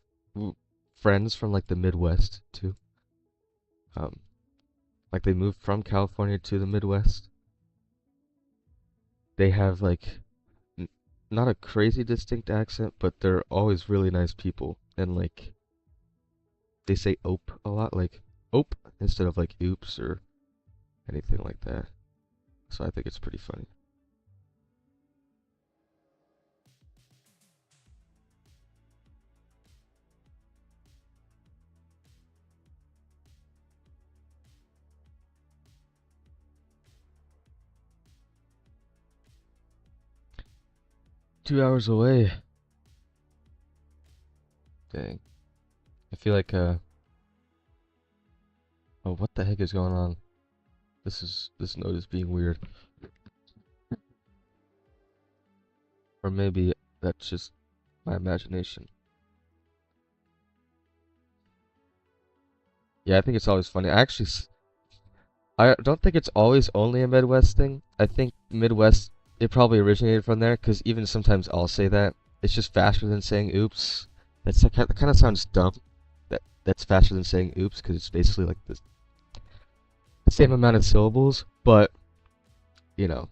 friends from like the Midwest too. Um, like they moved from California to the Midwest. They have like not a crazy distinct accent, but they're always really nice people. And like they say "ope" a lot, like "ope" instead of like "oops" or anything like that. So I think it's pretty funny. 2 hours away. Dang. I feel like oh, what the heck is going on? This note is being weird. Or maybe that's just my imagination. Yeah, I think it's always funny. I don't think it's always only a Midwest thing. I think Midwest, it probably originated from there, because even sometimes I'll say that. It's just faster than saying oops. That kind of sounds dumb. That's faster than saying oops, because it's basically like the same amount of syllables, but, you know,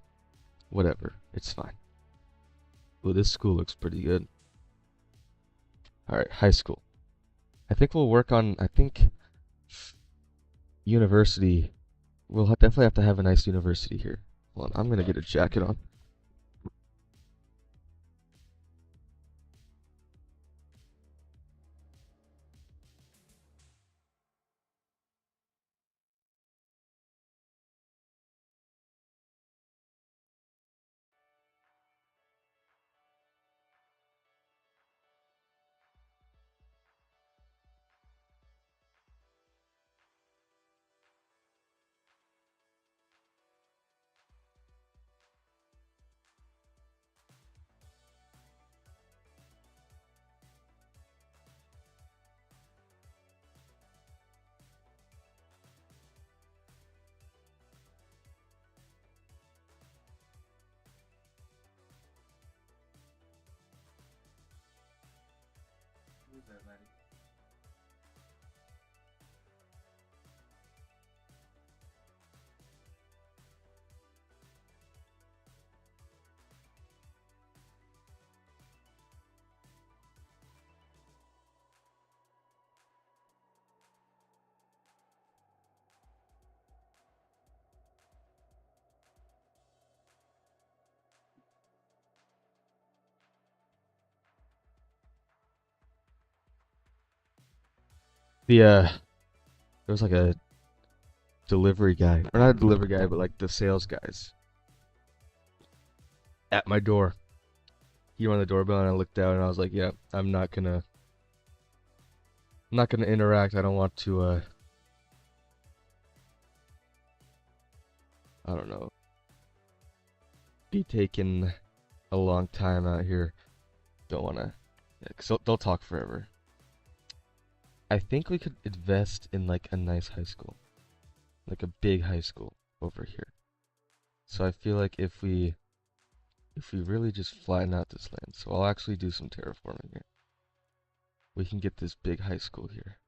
whatever. It's fine. Ooh, this school looks pretty good. Alright, high school. I think we'll work on, university. We'll definitely have to have a nice university here. Hold on, I'm gonna get a jacket on. The there was like a delivery guy, or not a delivery guy, but like the sales guys at my door. He rang the doorbell and I looked out and I was like, yeah, I'm not gonna interact. I don't want to I don't know, be taking a long time out here. Don't wanna, yeah, 'cause they'll talk forever. I think we could invest in like a nice high school, like a big high school over here. So I feel like if we really just flatten out this land, so I'll actually do some terraforming here. We can get this big high school here.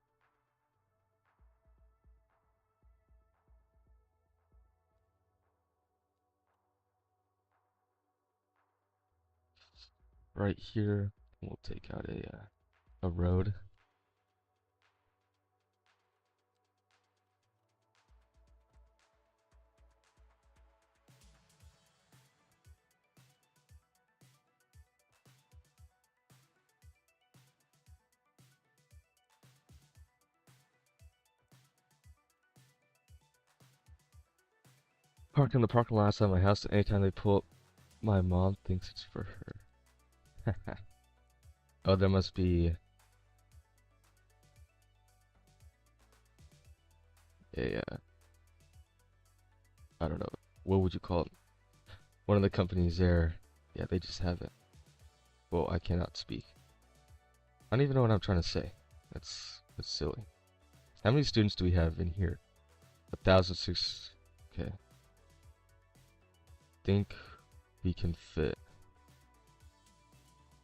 Right here, we'll take out a road. Park in the parking lot outside my house. Anytime they pull up, my mom thinks it's for her. Oh, there must be a I don't know, what would you call it? One of the companies there. Yeah, they just have it. Well, I cannot speak. I don't even know what I'm trying to say. That's silly. How many students do we have in here? 1,006. Okay. Think we can fit.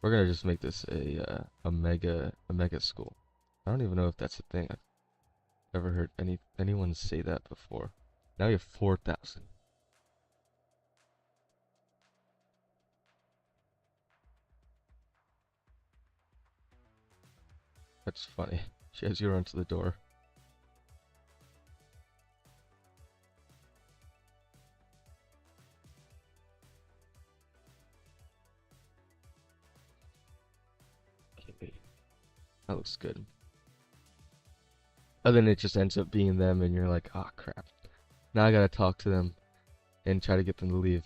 We're gonna just make this a mega school. I don't even know if that's a thing. I've never heard anyone say that before. Now we have 4,000. That's funny. She has you run to the door. Okay, that looks good. And then it just ends up being them, and you're like, ah, crap. Now I gotta talk to them and try to get them to leave.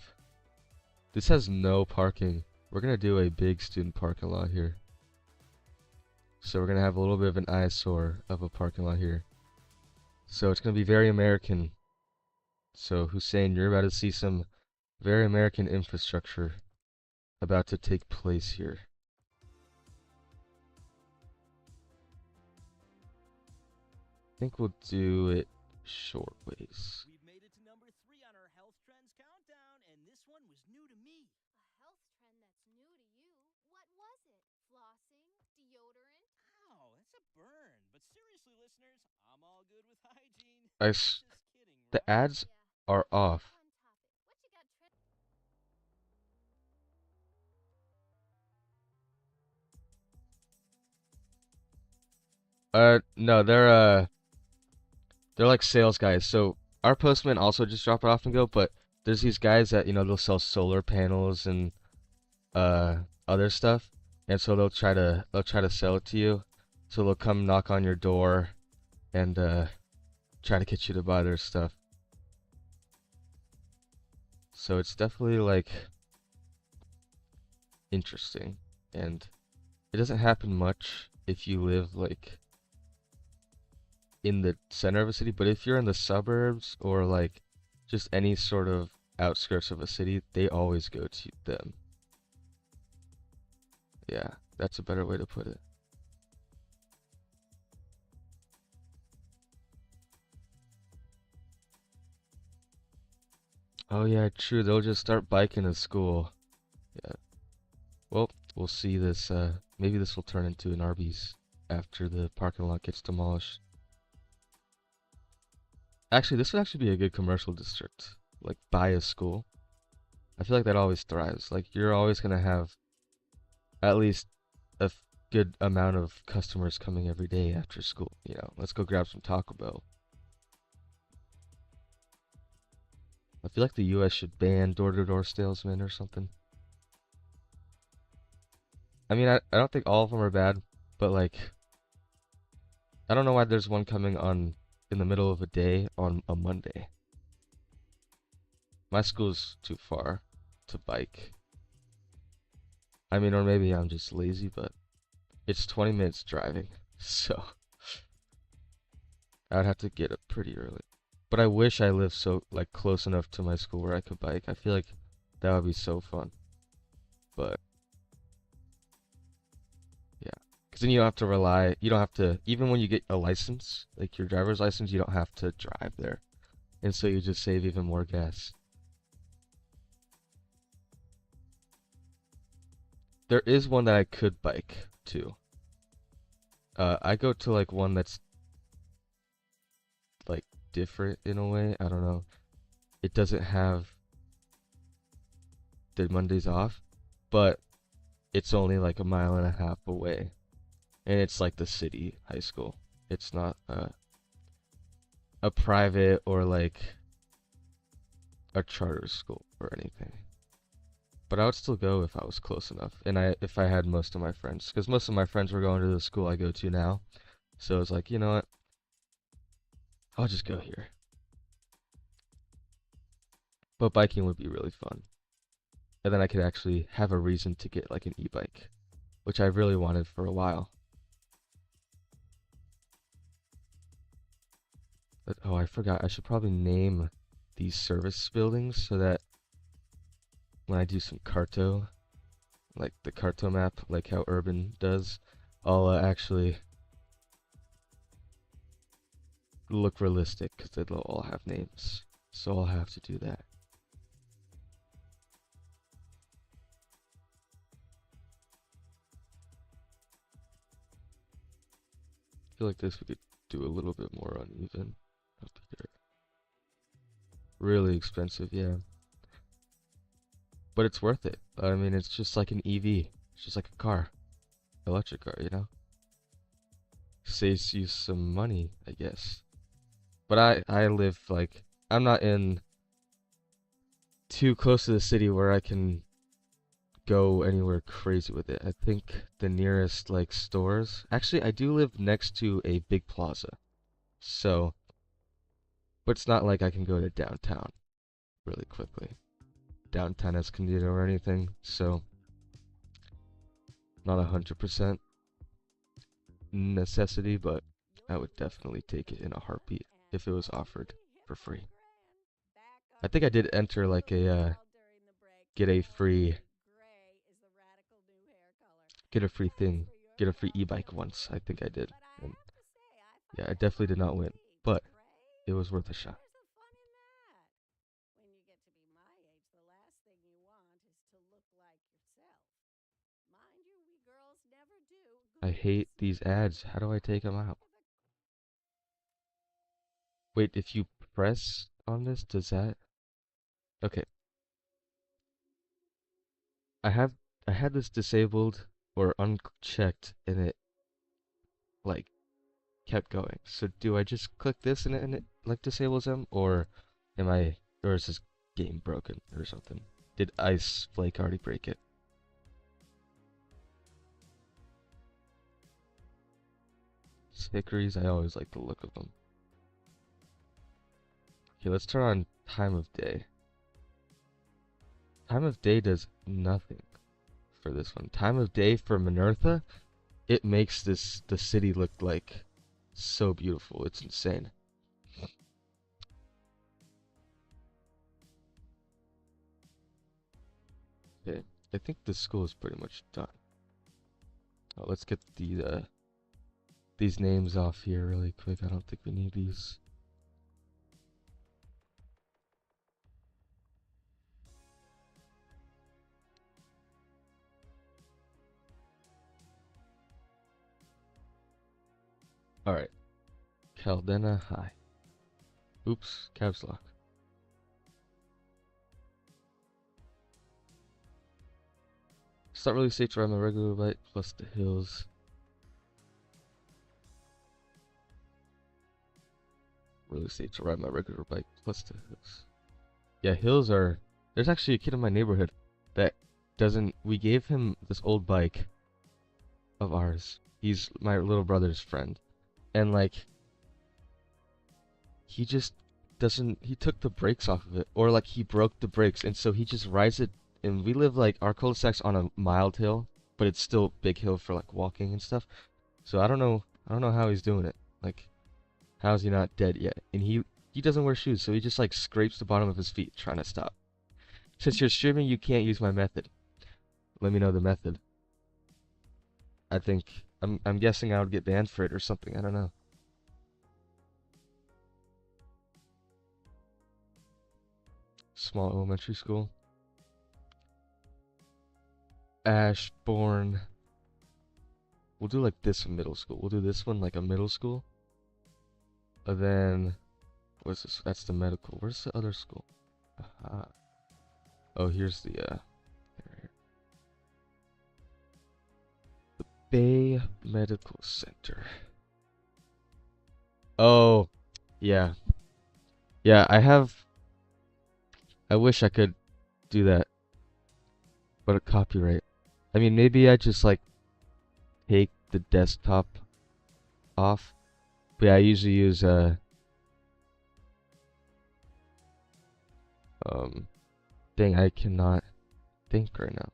This has no parking. We're gonna do a big student parking lot here. So we're gonna have a little bit of an eyesore of a parking lot here. So it's gonna be very American. So Hussein, you're about to see some very American infrastructure about to take place here. I think we'll do it short ways. We've made it to number 3 on our health trends countdown, and this one was new to me. A health trend that's new to you? What was it? Flossing? Deodorant? Ow, that's a burn. But seriously, listeners, I'm all good with hygiene. Just kidding, the right? ads are off. Fun topic. What you got trend? No, they're like sales guys. So our postmen also just drop it off and go, but there's these guys that, they'll sell solar panels and other stuff. And so they'll try to sell it to you. So they'll come knock on your door and try to get you to buy their stuff. So it's definitely like interesting, and it doesn't happen much if you live like in the center of a city, but if you're in the suburbs or like just any sort of outskirts of a city, they always go to them. Yeah, that's a better way to put it. Oh yeah, true. They'll just start biking to school. Yeah. Well, we'll see this. Maybe this will turn into an Arby's. after the parking lot gets demolished. Actually, this would actually be a good commercial district, like by a school. I feel like that always thrives. Like you're always gonna have at least a good amount of customers coming every day after school. You know, let's go grab some Taco Bell. I feel like the U.S. should ban door-to-door salesmen or something. I mean, I don't think all of them are bad, but like, I don't know why there's one coming on in the middle of a day on a Monday. My school's too far to bike. I mean, or maybe I'm just lazy, but it's 20 minutes driving, so I'd have to get up pretty early. But I wish I lived so like close enough to my school where I could bike. I feel like that would be so fun. But yeah, because then you don't have to rely. You don't have to even when you get a license, like your driver's license, you don't have to drive there, and so you just save even more gas. There is one that I could bike to. I go to like one that's like different in a way. I don't know. It doesn't have the Mondays off, but it's only like a mile and a half away, and it's like the city high school. It's not a private or like a charter school or anything. But I would still go if I was close enough, and if I had most of my friends, because most of my friends were going to the school I go to now. So it's like, you know what? I'll just go here. But biking would be really fun. And then I could actually have a reason to get like an e-bike, which I really wanted for a while. But, oh, I forgot. I should probably name these service buildings so that when I do some carto, like the carto map, like how Urban does, I'll actually look realistic because they'll all have names. So I'll have to do that. I feel like this we could do a little bit more uneven up here. Really expensive, yeah. But it's worth it. I mean, it's just like an EV. It's just like a car. Electric car, you know? Saves you some money, I guess. But I live like, I'm not in too close to the city where I can go anywhere crazy with it. I think the nearest like stores, actually I do live next to a big plaza. So, but it's not like I can go to downtown really quickly. Downtown Escondido or anything, so not 100% necessity, but I would definitely take it in a heartbeat if it was offered for free. I think I did enter like a get a free get a free thing, get a free e-bike once. I think I did. And yeah, I definitely did not win, but it was worth a shot. When you get to be my age, the last thing you want is to look like yourself. Mind you, we girls never do. I hate these ads. How do I take them out? Wait, if you press on this, does that? Okay, I have I had this disabled or unchecked, and it like kept going. So do I just click this and it like disables them, or am I or is this game broken or something? Did Ice Flake already break it? Hickories, I always like the look of them. Okay, let's turn on time of day. Time of day does nothing for this one. Time of day for Minerva, it makes the city look like so beautiful. It's insane. Okay, I think the school is pretty much done. Oh, let's get these names off here really quick. I don't think we need these. Alright. Caldena High. Oops, caps lock. It's not really safe to ride my regular bike plus the hills. Really safe to ride my regular bike plus the hills. Yeah, hills are. There's actually a kid in my neighborhood that doesn't. We gave him this old bike of ours. He's my little brother's friend. And like, he just doesn't. He took the brakes off of it. Or like, he broke the brakes. And so he just rides it. And we live like, our cul-de-sac's on a mild hill. But it's still big hill for like walking and stuff. So I don't know. I don't know how he's doing it. Like, how is he not dead yet? And he doesn't wear shoes, so he just like scrapes the bottom of his feet trying to stop. Since you're streaming, you can't use my method. Let me know the method. I think I'm guessing I would get banned for it or something. I don't know. Small elementary school. Ashbourne. We'll do like this in middle school. We'll do this one like a middle school. And then what's this? That's the medical. Where's the other school? Aha. Oh, here's the here. The Bay Medical Center. Oh, yeah. Yeah, I wish I could do that. But a copyright. I mean, maybe I just like take the desktop off. But yeah, I usually use dang, I cannot think right now.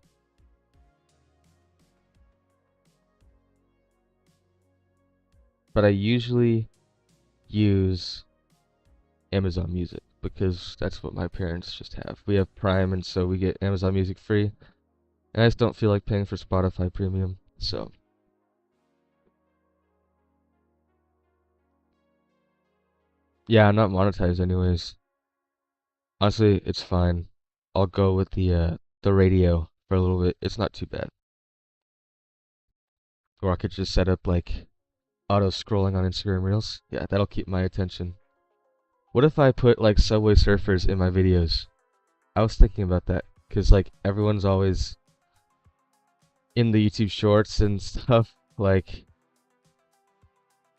But I usually use Amazon Music because that's what my parents just have. We have Prime, and so we get Amazon Music free. And I just don't feel like paying for Spotify Premium, so. Yeah, I'm not monetized anyways. Honestly, it's fine. I'll go with the radio for a little bit. It's not too bad. Or I could just set up like auto scrolling on Instagram Reels. Yeah, that'll keep my attention. What if I put like Subway Surfers in my videos? I was thinking about that because like everyone's always in the YouTube Shorts and stuff. Like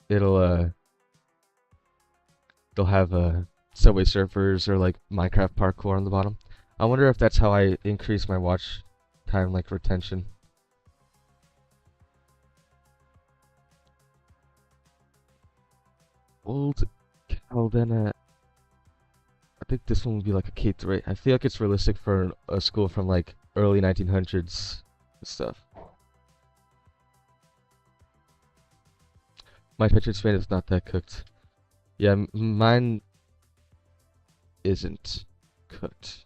it'll they'll have Subway Surfers or like Minecraft parkour on the bottom. I wonder if that's how I increase my watch time like retention. Old Caldena. I think this one would be like a K3. I feel like it's realistic for a school from like early 1900s stuff. My attention span is not that cooked. Yeah, mine isn't cooked.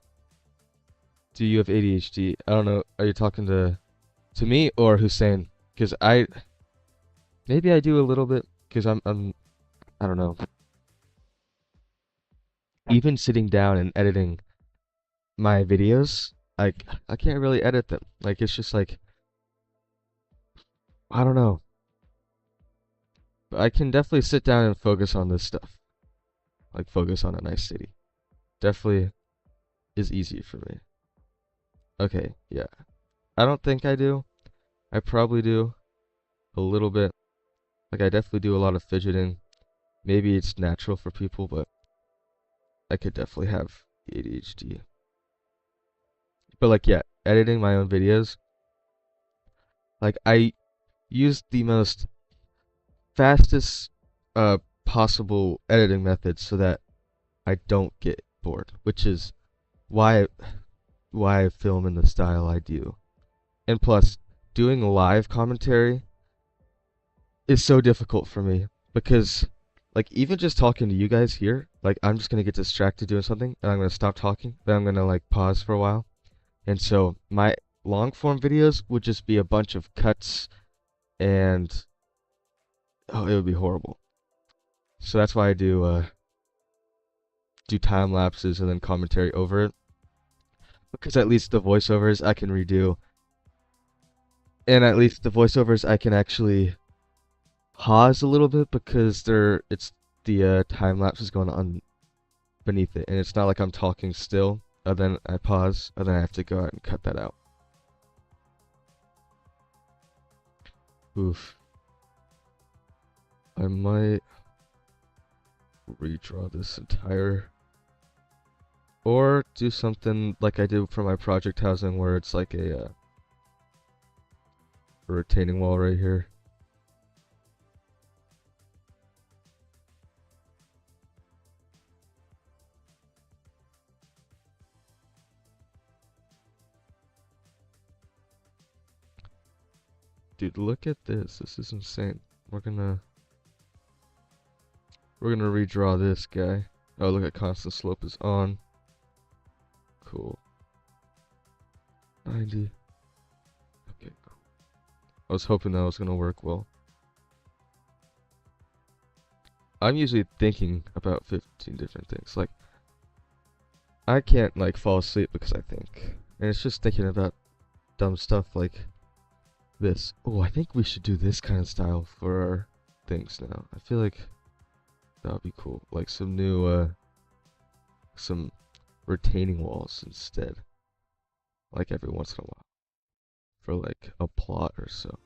Do you have ADHD? I don't know. Are you talking to me or Hussein? Because maybe I do a little bit. Because I don't know. Even sitting down and editing my videos, like I can't really edit them. Like it's just like I don't know. But I can definitely sit down and focus on this stuff. Like focus on a nice city. Definitely is easy for me. Okay, yeah. I don't think I do. I probably do a little bit. Like I definitely do a lot of fidgeting. Maybe it's natural for people, but I could definitely have ADHD. But like yeah, editing my own videos. Like I use the most fastest possible editing methods so that I don't get bored, which is why I film in the style I do. And plus, doing live commentary is so difficult for me because like even just talking to you guys here, like I'm just gonna get distracted doing something and I'm gonna stop talking, then I'm gonna like pause for a while. And so my long form videos would just be a bunch of cuts and oh, it would be horrible. So that's why I do time lapses and then commentary over it. Because at least the voiceovers I can redo. And at least the voiceovers I can actually pause a little bit because it's the time lapse is going on beneath it, and it's not like I'm talking still, and then I pause, and then I have to go out and cut that out. Oof. I might redraw this entire, or do something like I did for my project housing, where it's like a retaining wall right here. Dude, look at this. This is insane. We're gonna redraw this guy. Oh, look at constant slope is on. Cool. 90. Okay, cool. I was hoping that was gonna work well. I'm usually thinking about 15 different things. Like, I can't like fall asleep because I think. And it's just thinking about dumb stuff like this. Oh, I think we should do this kind of style for our things now. I feel like that would be cool. Like some new some retaining walls instead. Like every once in a while. For like a plot or so.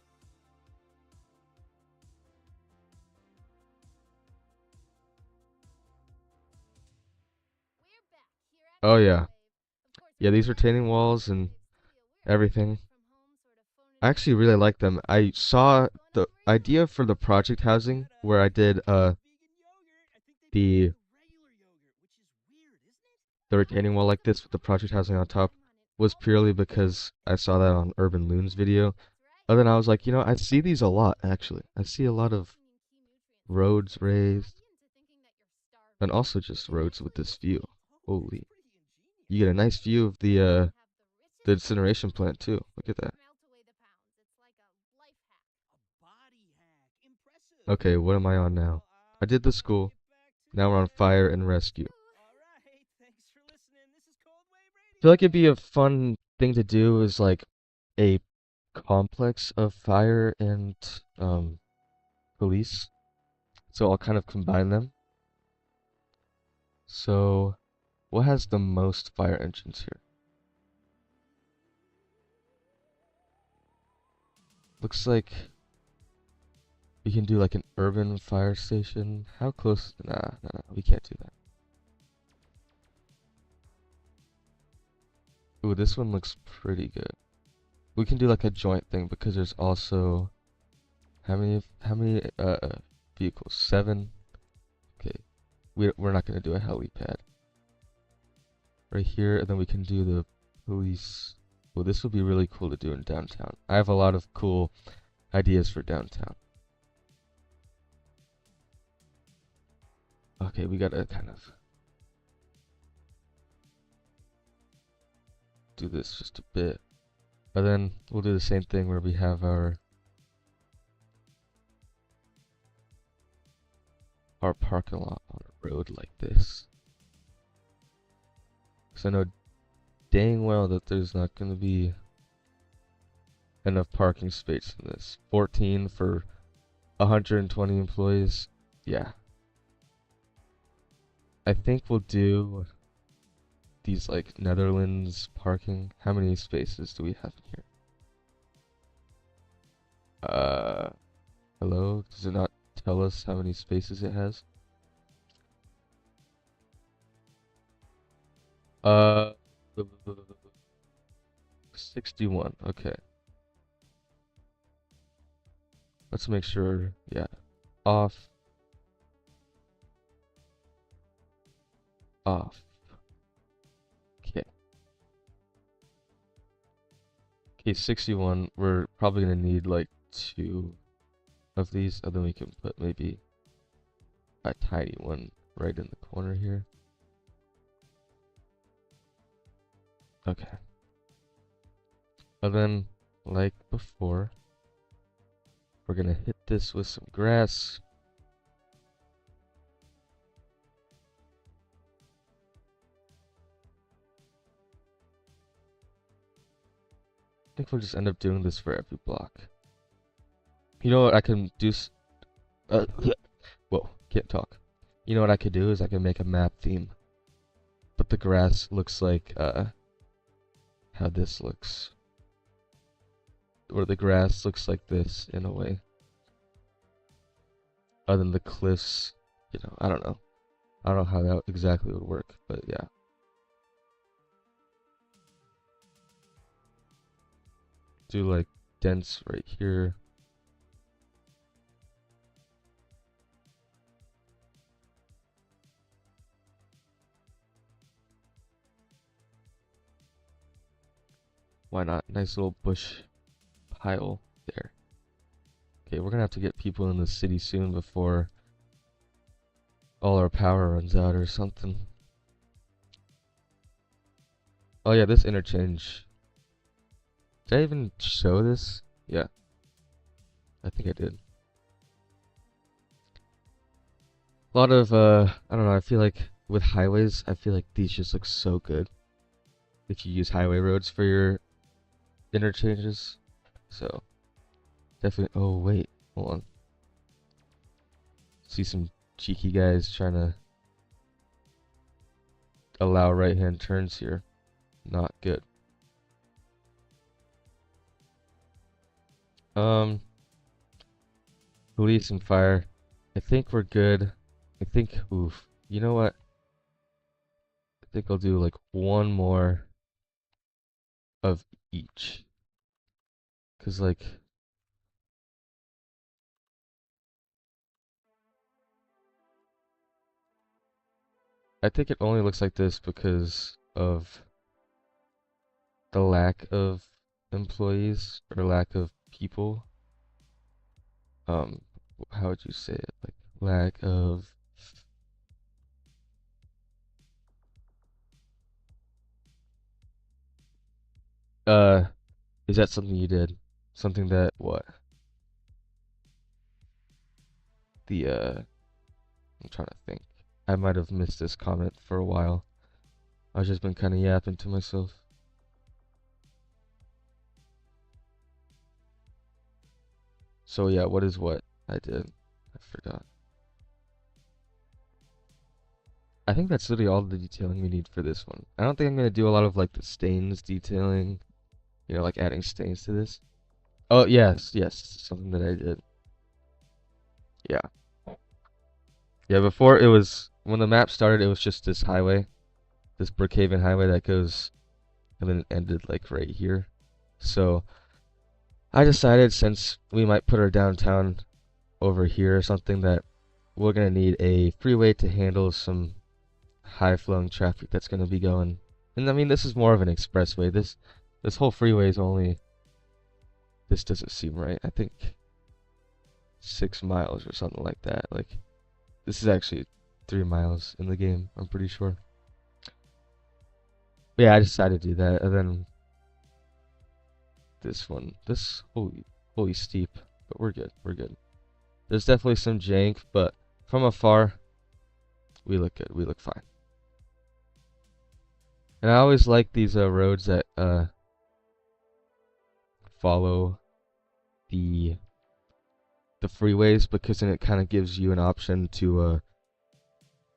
We're back here at Oh yeah. Conclave. Of course, Yeah, if these you haven't retaining walls already, and it's pretty weird. everything. Work from home sort of phone I it in actually with really your like boss. them. I saw Going the over it? idea for the project housing Got where I did vegan yogurt. I think they put it the in the regular yogurt, which is weird, isn't it? the Oh, retaining wall like that's this with the amazing. project housing on top Come on, it's was all part purely of the plan. because I saw that on Urban Loon's video. That's right. And then I was like, you know, I see these a lot actually. I see a lot of Taking in key nutrients. roads It'll hack raised you into thinking that you're and starving. also just It roads with actually this looks view. neat. Oh, that's Holy. pretty ingenious. You get a nice view of the And have the the richest incineration body plant too. hair. Look at that. Melt away the pounds. It's like a life hack. A body hack. Impressive. Okay, what am I on now? Well, I I'm did the gonna school. get back to Now we're on it. fire and rescue. All right. Thanks for listening. This is Cold Wave I feel like it'd Radio. be a fun thing to do is like a complex of fire and police. So I'll kind of combine them. So what has the most fire engines here? Looks like we can do like an urban fire station. How close? Nah, we can't do that. Ooh, this one looks pretty good. We can do like a joint thing because there's also how many vehicles? 7. Okay. We're not gonna do a helipad. Right here, and then we can do the police. Well, this would be really cool to do in downtown. I have a lot of cool ideas for downtown. Okay, we gotta kind of do this just a bit. And then we'll do the same thing where we have our parking lot on a road like this. Because I know dang well that there's not going to be enough parking space in this. 14 for 120 employees. Yeah. I think we'll do these like Netherlands parking. How many spaces do we have in here? Hello? Does it not tell us how many spaces it has? 61. Okay. Let's make sure. Yeah. Off. Off. Okay. Okay, 61. We're probably gonna need like 2 of these, and then we can put maybe a tiny one right in the corner here. Okay. And then, like before, we're gonna hit this with some grass. I think we'll just end up doing this for every block. You know what I can do? Whoa, can't talk. You know what I could do is I could make a map theme, but the grass looks like how this looks, or the grass looks like this in a way. Other than the cliffs, I don't know. I don't know how that exactly would work, but yeah. Do like dense right here. Why not? Nice little bush pile there. Okay, we're gonna have to get people in the city soon before all our power runs out or something. Oh yeah, this interchange. Did I even show this? Yeah, I think I did. A lot of, I don't know, I feel like with highways, I feel like these just look so good if you use highway roads for your interchanges. So, definitely, oh wait, hold on. See some cheeky guys trying to allow right-hand turns here. Not good. Police and fire. I think we're good. I think, oof. You know what? I think I'll do like one more of each. Cause like, I think it only looks like this because of the lack of employees or lack of people. Um, how would you say it? Like lack of uh is that something you did? Something that what? The I'm trying to think. I might have missed this comment for a while. I've just been kind of yapping to myself. So yeah, what is what I did? I forgot. I think that's literally all the detailing we need for this one. I don't think I'm gonna do a lot of like the stains detailing, like adding stains to this. Oh yes, yes, something that I did. Yeah. Yeah, before it was when the map started it was just this highway, this Brookhaven highway that goes and then it ended like right here. So I decided since we might put our downtown over here or something that we're gonna need a freeway to handle some high flowing traffic that's gonna be going. And I mean this is more of an expressway. This whole freeway is only, this doesn't seem right. I think 6 miles or something like that. Like this is actually 3 miles in the game, I'm pretty sure. But yeah, I decided to do that, and then this one, this holy steep, but we're good, we're good. There's definitely some jank, but from afar, we look good, we look fine. And I always like these roads that follow the freeways because then it kind of gives you an option to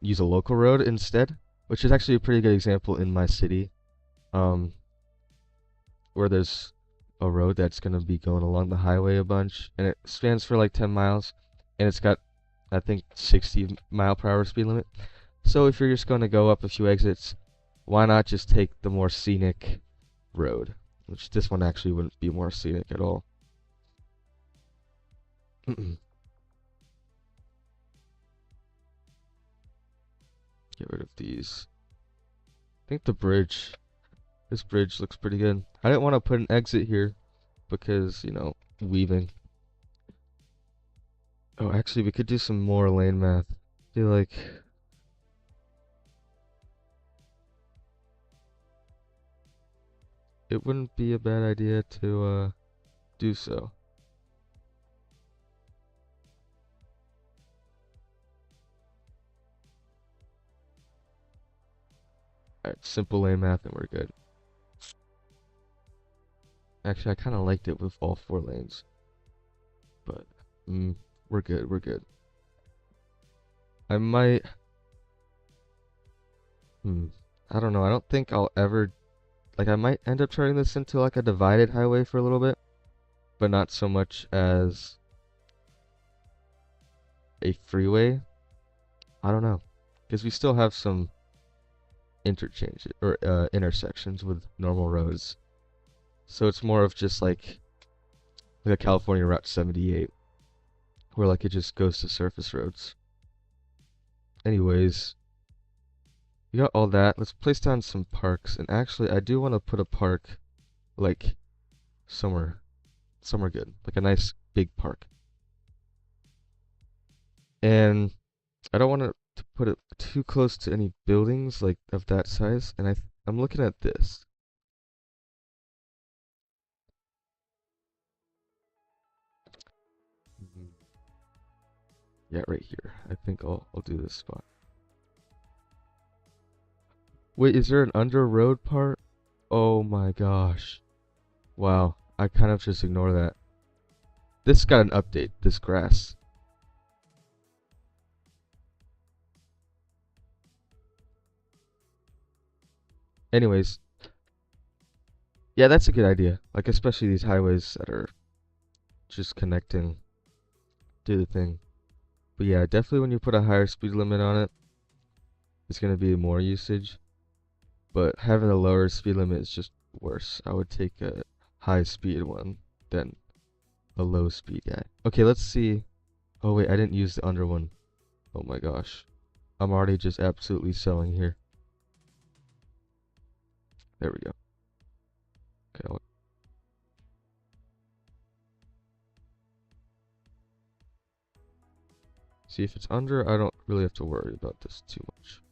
use a local road instead, which is actually a pretty good example in my city, where there's a road that's going to be going along the highway a bunch, and it spans for like 10 miles, and it's got, I think, 60 mile per hour speed limit. So if you're just going to go up a few exits, why not just take the more scenic road? Which this one actually wouldn't be more scenic at all. Get rid of these. I think this bridge looks pretty good. I didn't want to put an exit here because, weaving. Oh, actually, we could do some more lane math. Do like, it wouldn't be a bad idea to do so. Alright, simple lane math and we're good. Actually, I kind of liked it with all 4 lanes. But, we're good, we're good. I might. I don't know. I don't think I'll ever. Like, I might end up turning this into like a divided highway for a little bit, but not so much as a freeway. I don't know. Because we still have some interchange or intersections with normal roads. So it's more of just like a California Route 78, where like it just goes to surface roads. Anyways, we got all that. Let's place down some parks. And actually, I do want to put a park like somewhere good, like a nice big park. And I don't want to put it too close to any buildings like of that size. And I'm looking at this. Yeah, right here. I think I'll do this spot. Wait, is there an under road part? Oh my gosh. Wow, I kind of just ignore that. This got an update, this grass. Anyways, yeah, that's a good idea. Like, especially these highways that are just connecting, do the thing. But yeah, definitely when you put a higher speed limit on it, it's going to be more usage. But having a lower speed limit is just worse. I would take a high speed one than a low speed guy. Okay, let's see. Oh wait, I didn't use the under one. Oh my gosh. I'm already just absolutely selling here. There we go. Okay, see if it's under, I don't really have to worry about this too much.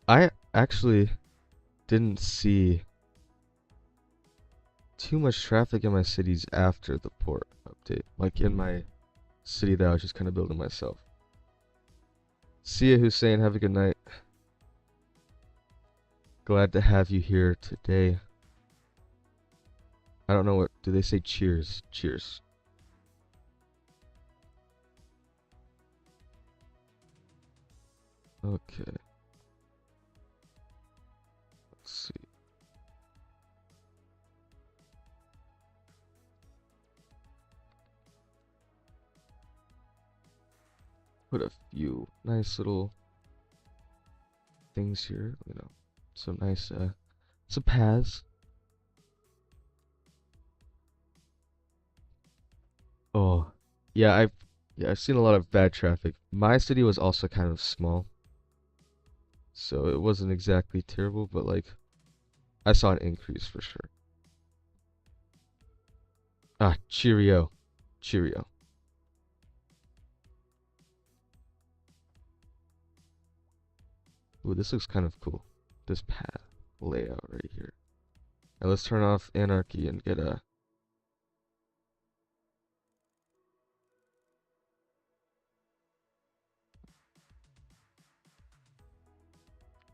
I actually didn't see too much traffic in my cities after the port update. Like in my city that I was just kind of building myself. See ya, Hussein. Have a good night. Glad to have you here today. I don't know what. Do they say cheers? Cheers. Okay. Let's see. Put a few nice little things here. You know, some nice some paths. Oh, yeah. I've seen a lot of bad traffic. My city was also kind of small, so it wasn't exactly terrible, but like I saw an increase for sure. Ah, cheerio, cheerio. Ooh, this looks kind of cool. This path layout right here. Now let's turn off anarchy and get a.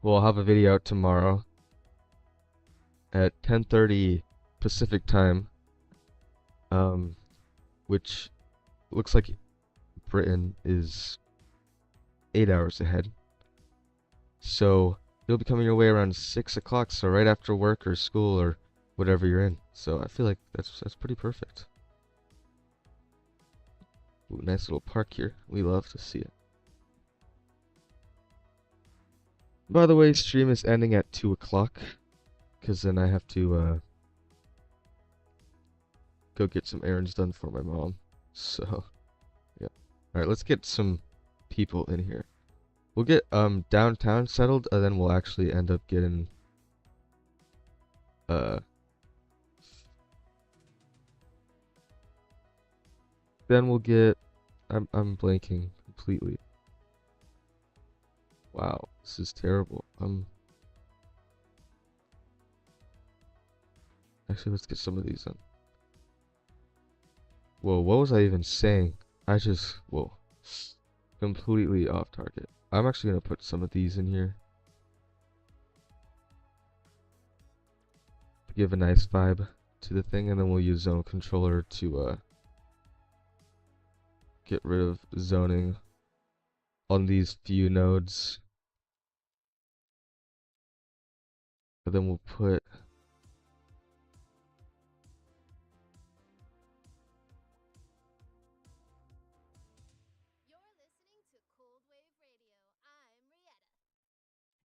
We'll have a video out tomorrow at 10:30 Pacific time, which looks like Britain is 8 hours ahead. So it'll be coming your way around 6 o'clock, so right after work or school or whatever you're in. So I feel like that's pretty perfect. Ooh, nice little park here. We love to see it. By the way, stream is ending at 2 o'clock, because then I have to go get some errands done for my mom. So, yeah. Alright, let's get some people in here. We'll get downtown settled, and then we'll actually end up getting then we'll get I'm blanking completely. Wow, this is terrible. Actually, let's get some of these in. Whoa, what was I even saying? Whoa, completely off target. I'm actually gonna put some of these in here to give a nice vibe to the thing, and then we'll use zone controller to get rid of zoning on these few nodes. And then we'll put You're listening to Cold Wave Radio. I'm Rietta.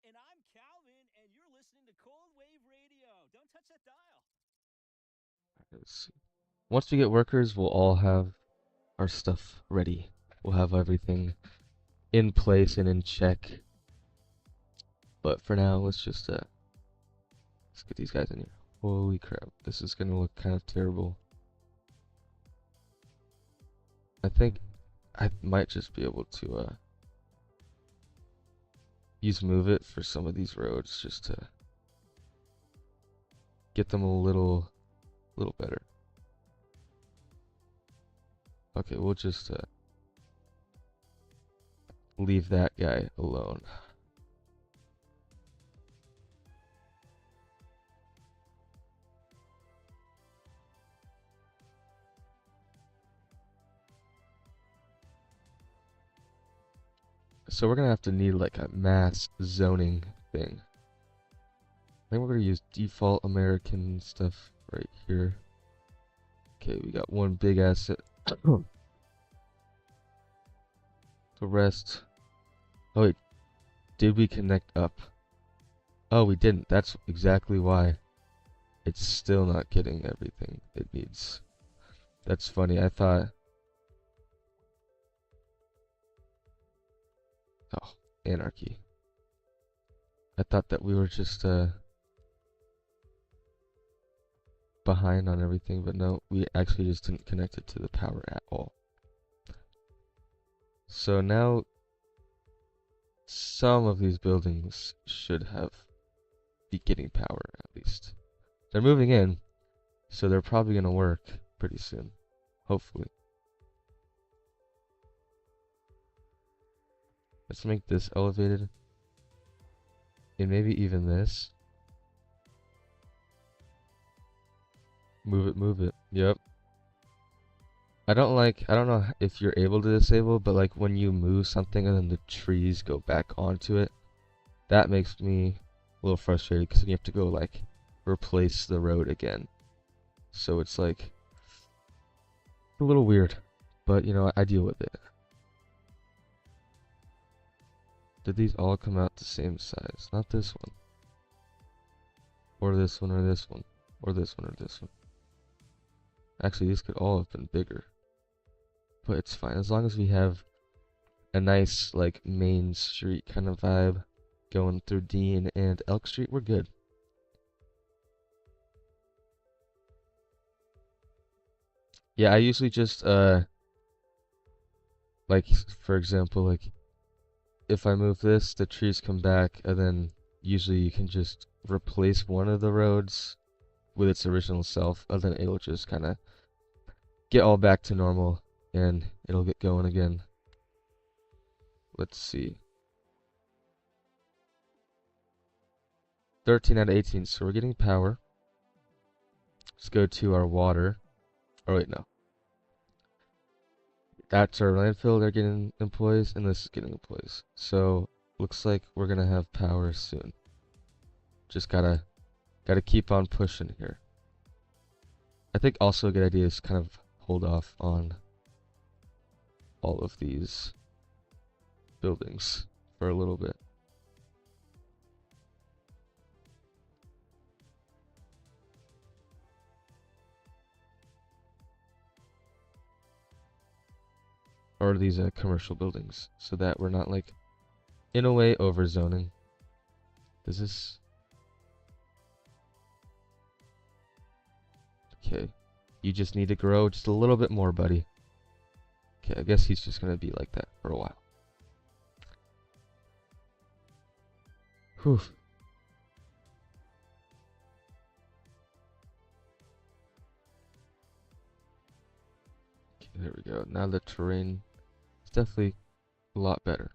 And I'm Calvin, and you're listening to Cold Wave Radio. Don't touch that dial. let's see. Once we get workers, we'll all have our stuff ready. We'll have everything in place and in check. But for now, let's get these guys in here. Holy crap, this is gonna look kind of terrible. I think I might just be able to use Move It for some of these roads just to get them a little better. Okay, we'll just leave that guy alone. So we're gonna have to need like a mass zoning thing. I think we're gonna use default American stuff right here. Okay, we got one big asset. The rest. Oh wait, did we connect up? Oh, we didn't. That's exactly why it's still not getting everything it needs. That's funny. I thought. Oh, anarchy. I thought that we were just behind on everything, but no, we actually just didn't connect it to the power at all. So now some of these buildings should be getting power at least. They're moving in, so they're probably gonna work pretty soon. Hopefully. Let's make this elevated. And maybe even this. Move it. Yep. I don't know if you're able to disable, but like when you move something and then the trees go back onto it, that makes me a little frustrated because you have to go like replace the road again. So it's like a little weird, but you know, I deal with it. Did these all come out the same size? Not this one. Or this one, or this one. Or this one, or this one. Actually, these could all have been bigger. But it's fine. As long as we have a nice, like, main street kind of vibe going through Dean and Elk Street, we're good. Yeah, I usually just, like, for example, like, if I move this, the trees come back, and then usually you can just replace one of the roads with its original self, and then it'll just kind of get all back to normal, and it'll get going again. Let's see. 13 out of 18, so we're getting power. Let's go to our water. Oh wait, no. That's our landfill, they're getting employees, and this is getting employees. So, looks like we're gonna have power soon. Just gotta keep on pushing here. I think also a good idea is kind of hold off on all of these buildings for a little bit. Or these commercial buildings, so that we're not like in a way over zoning. Does this? Okay, you just need to grow just a little bit more, buddy. Okay, I guess he's just gonna be like that for a while. Whew. Okay, there we go. Now the terrain is definitely a lot better.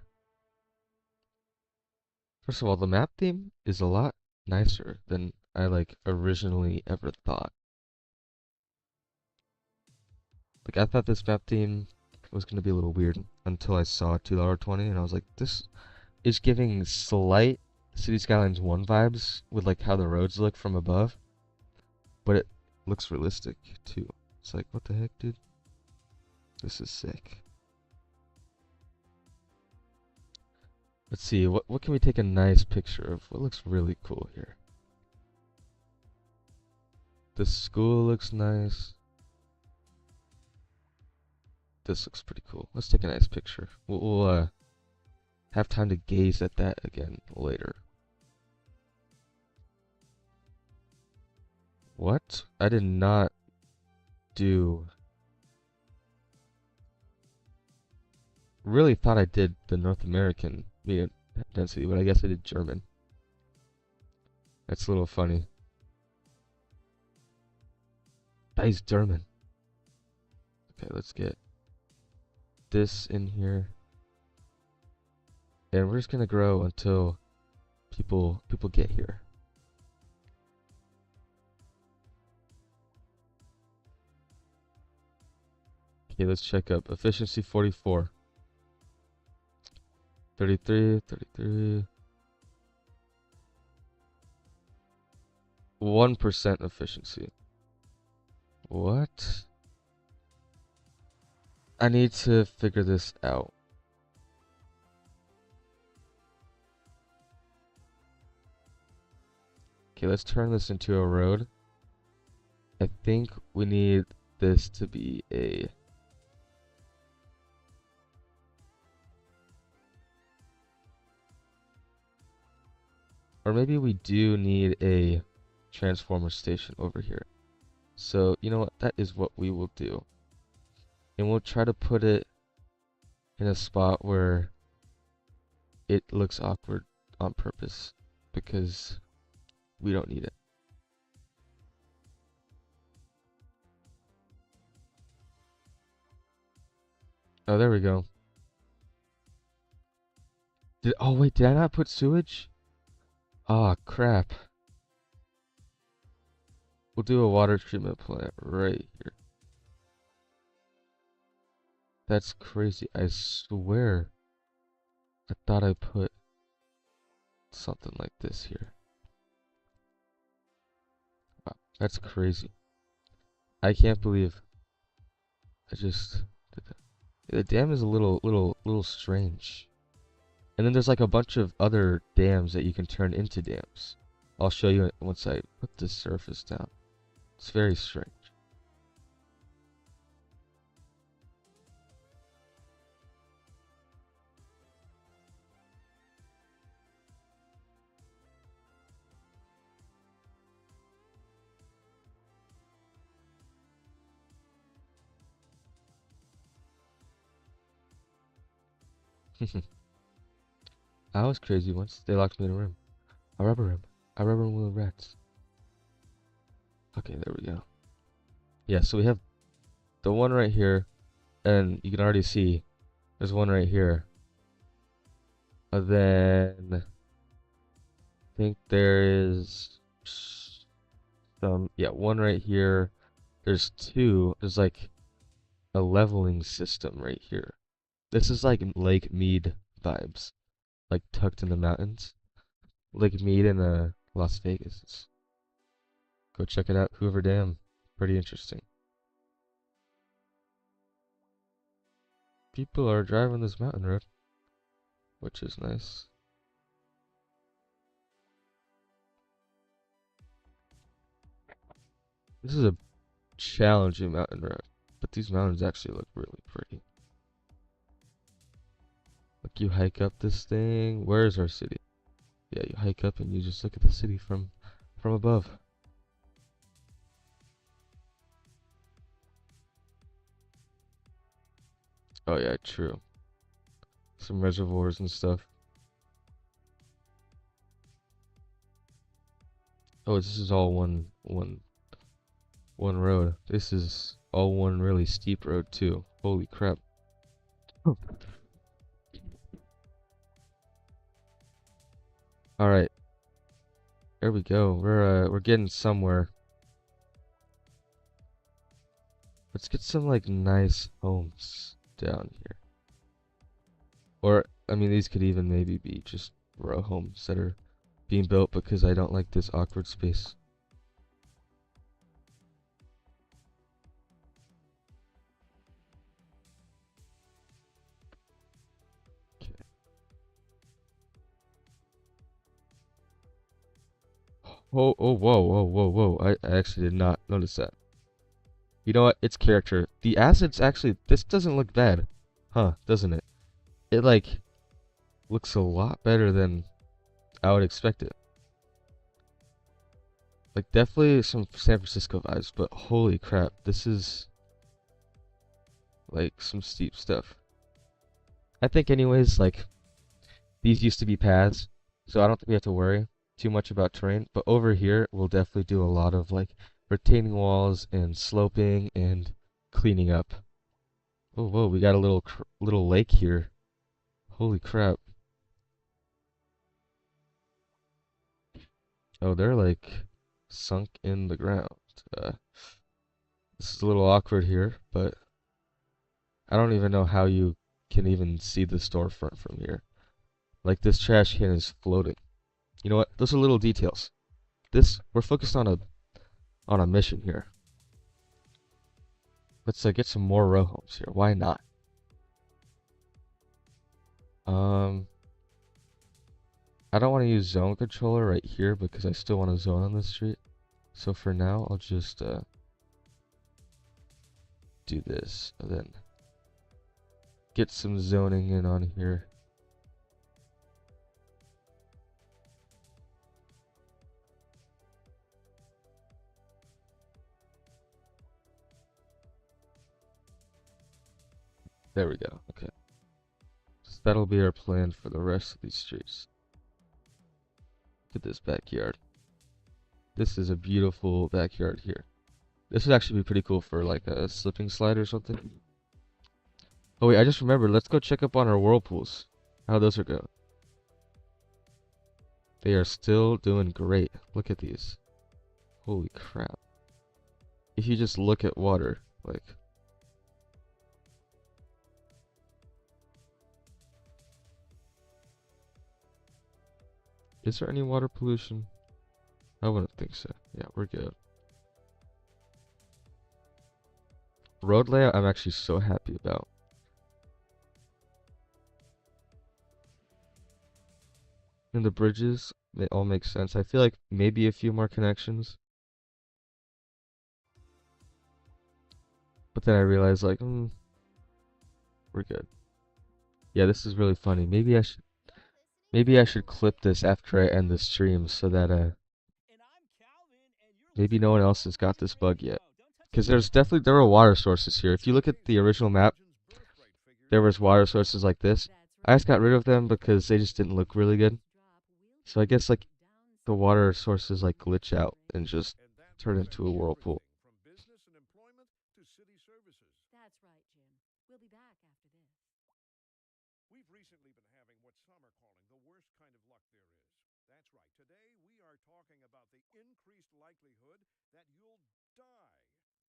First of all, the map theme is a lot nicer than I like originally ever thought. Like I thought this map theme was gonna be a little weird until I saw $2.20 and I was like, this is giving slight City Skylines 1 vibes with like how the roads look from above, but it looks realistic too. It's like, what the heck, dude? This is sick. Let's see, what can we take a nice picture of? What looks really cool here? The school looks nice. This looks pretty cool. Let's take a nice picture. We'll have time to gaze at that again later. What? I did not do... Really thought I did the North American median density, but I guess I did German. That's a little funny. That is German. Okay, let's get this in here. And we're just gonna grow until people get here. Okay, let's check up. Efficiency 44. 33, 33. 1% efficiency. What? I need to figure this out. Okay, let's turn this into a road. I think we need this to be a... Or maybe we do need a transformer station over here. So, you know what? That is what we will do. And we'll try to put it in a spot where it looks awkward on purpose, because we don't need it. Oh, there we go. Oh wait, did I not put sewage? Ah, crap. We'll do a water treatment plant right here. That's crazy. I swear I thought I put something like this here. Wow, that's crazy. I can't believe I just did that. The dam is a little strange. And then there's like a bunch of other dams that you can turn into dams. I'll show you once I put this surface down. It's very strange. I was crazy once. They locked me in a room. A rubber room. A rubber room with rats. Okay, there we go. Yeah, so we have the one right here, and you can already see there's one right here. And then I think there is some, yeah, one right here. There's two. There's like a leveling system right here. This is like Lake Mead vibes, like tucked in the mountains. Lake Mead in Las Vegas. Go check it out, Hoover Dam. Pretty interesting. People are driving this mountain road, which is nice. This is a challenging mountain road, but these mountains actually look really pretty. Like you hike up this thing. Where is our city? Yeah, you hike up and you just look at the city from above. Oh yeah, true. Some reservoirs and stuff. Oh, this is all one road. This is all one really steep road too. Holy crap. All right. There we go. We're getting somewhere. Let's get some like nice homes. down here. Or, I mean, these could even maybe be just row homes that are being built because I don't like this awkward space. Okay. Oh, oh, whoa, whoa, whoa, whoa. I actually did not notice that. You know what? It's character. The acids actually, this doesn't look bad. Huh, doesn't it? It, like, looks a lot better than I would expect it. Like, definitely some San Francisco vibes, but holy crap, this is, like, some steep stuff. I think anyways, like, these used to be paths, so I don't think we have to worry too much about terrain. But over here, we'll definitely do a lot of, like, retaining walls and sloping and cleaning up. Oh, whoa, we got a little lake here. Holy crap. Oh, they're, like, sunk in the ground. This is a little awkward here, but I don't even know how you can even see the storefront from here. Like, this trash can is floating. You know what? Those are little details. We're focused on a mission here. Let's get some more row homes here. Why not? I don't want to use zone controller right here because I still want to zone on this street. So for now, I'll just do this and then get some zoning in on here. There we go. Okay. So that'll be our plan for the rest of these streets. Look at this backyard. This is a beautiful backyard here. This would actually be pretty cool for like a slipping slide or something. Oh wait, I just remembered. Let's go check up on our whirlpools. How those are going. They are still doing great. Look at these. Holy crap. If you just look at water, like... Is there any water pollution? I wouldn't think so. Yeah, we're good. Road layout, I'm actually so happy about. And the bridges, they all make sense. I feel like maybe a few more connections. But then I realized, like, we're good. Yeah, this is really funny. Maybe I should clip this after I end the stream so that maybe no one else has got this bug yet. Because there were water sources here. If you look at the original map, there was water sources like this. I just got rid of them because they just didn't look really good. So I guess like the water sources like glitch out and just turn into a whirlpool. That's right, Jim. We'll be back after this. We've recently been having what some are calling the worst kind of luck there is. That's right. Today we are talking about the increased likelihood that you'll die.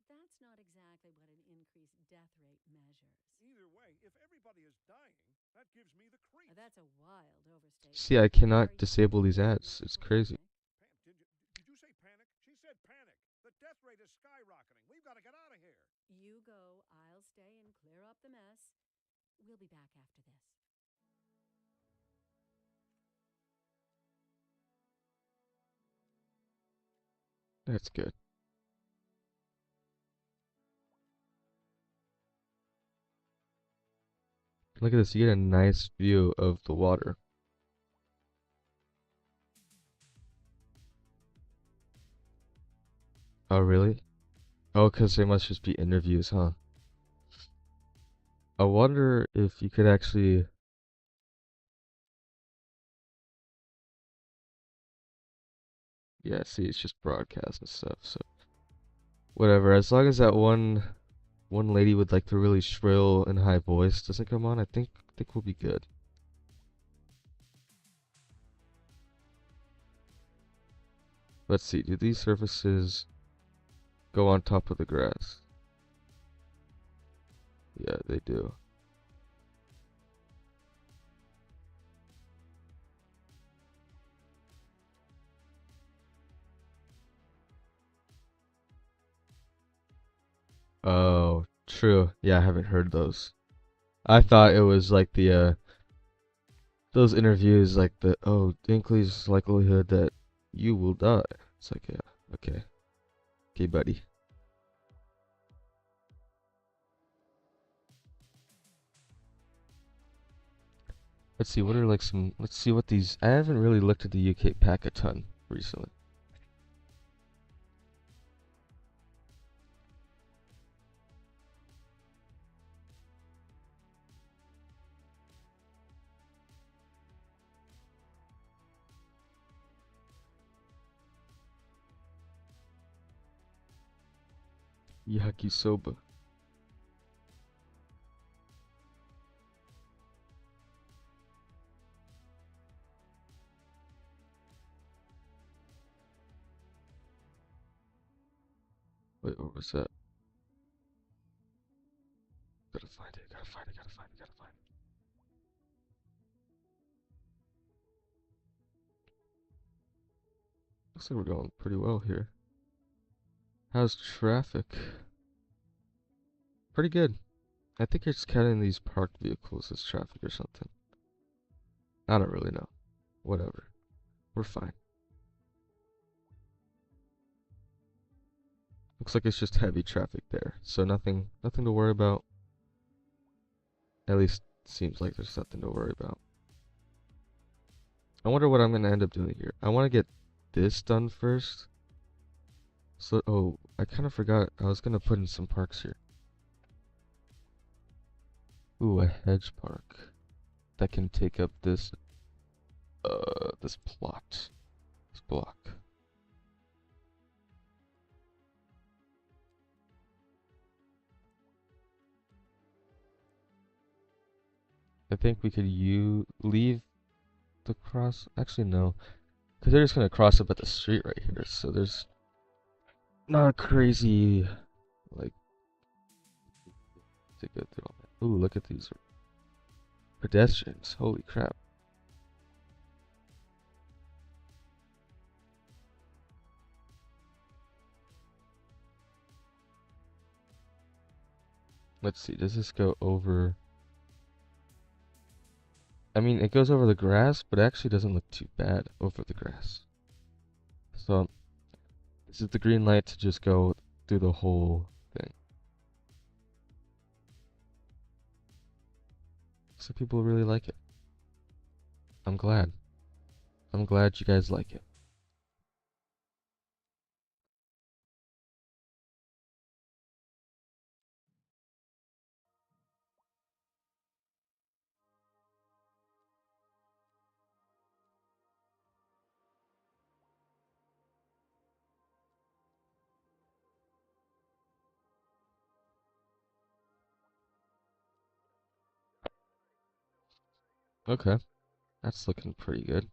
That's not exactly what an increased death rate measures. Either way, if everybody is dying, that gives me the creeps. That's a wild overstatement. See, I cannot disable these ads. It's crazy. Did you say panic? She said panic. The death rate is skyrocketing. We've got to get out of here. You go, I'll stay and clear up the mess. We'll be back after this. That's good. Look at this, you get a nice view of the water. Oh, really? Oh, because they must just be interviews, huh? I wonder if you could actually... Yeah, see, it's just broadcast and stuff, so... Whatever, as long as that one lady with like the really shrill and high voice doesn't come on, I think we'll be good. Let's see, do these surfaces go on top of the grass? Yeah, they do. True. Yeah, I haven't heard those. I thought it was like the those interviews like the increased likelihood that you will die. It's like, yeah, okay. Okay, buddy. Let's see, what are like some, let's see what these, I haven't really looked at the UK pack a ton recently. Yakisoba. Wait, what was that? Gotta find it, gotta find it, gotta find it, gotta find it. Looks like we're going pretty well here. How's traffic? Pretty good. I think you're just counting these parked vehicles as traffic or something. I don't really know. Whatever. We're fine. Looks like it's just heavy traffic there, so nothing to worry about. At least seems like there's nothing to worry about. I wonder what I'm gonna end up doing here. I want to get this done first. So, oh, I kind of forgot. I was gonna put in some parks here. Ooh, a hedge park that can take up this plot, this block. I think we could leave the cross. Actually, no, because they're just gonna cross up at the street right here. So there's not a crazy like to go through all that. Ooh, look at these pedestrians. Holy crap. Let's see, does this go over? I mean, it goes over the grass, but it actually doesn't look too bad over the grass. So, this is the green light to just go through the whole thing. So people really like it. I'm glad. I'm glad you guys like it. Okay, that's looking pretty good.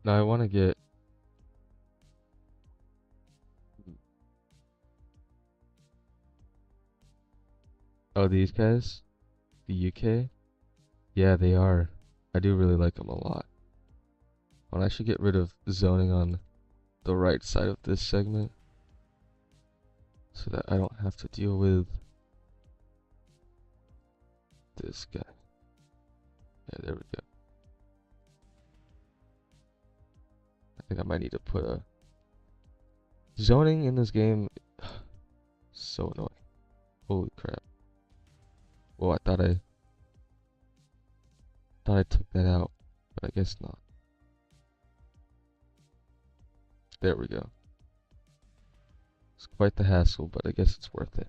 Now I want to get... Oh, these guys? The UK? Yeah, they are. I do really like them a lot. Well, I should get rid of zoning on the right side of this segment so that I don't have to deal with this guy. Yeah, there we go. I think I might need to put a zoning in this game. So annoying. Holy crap. Whoa, I thought I took that out, but I guess not. There we go. It's quite the hassle, but I guess it's worth it.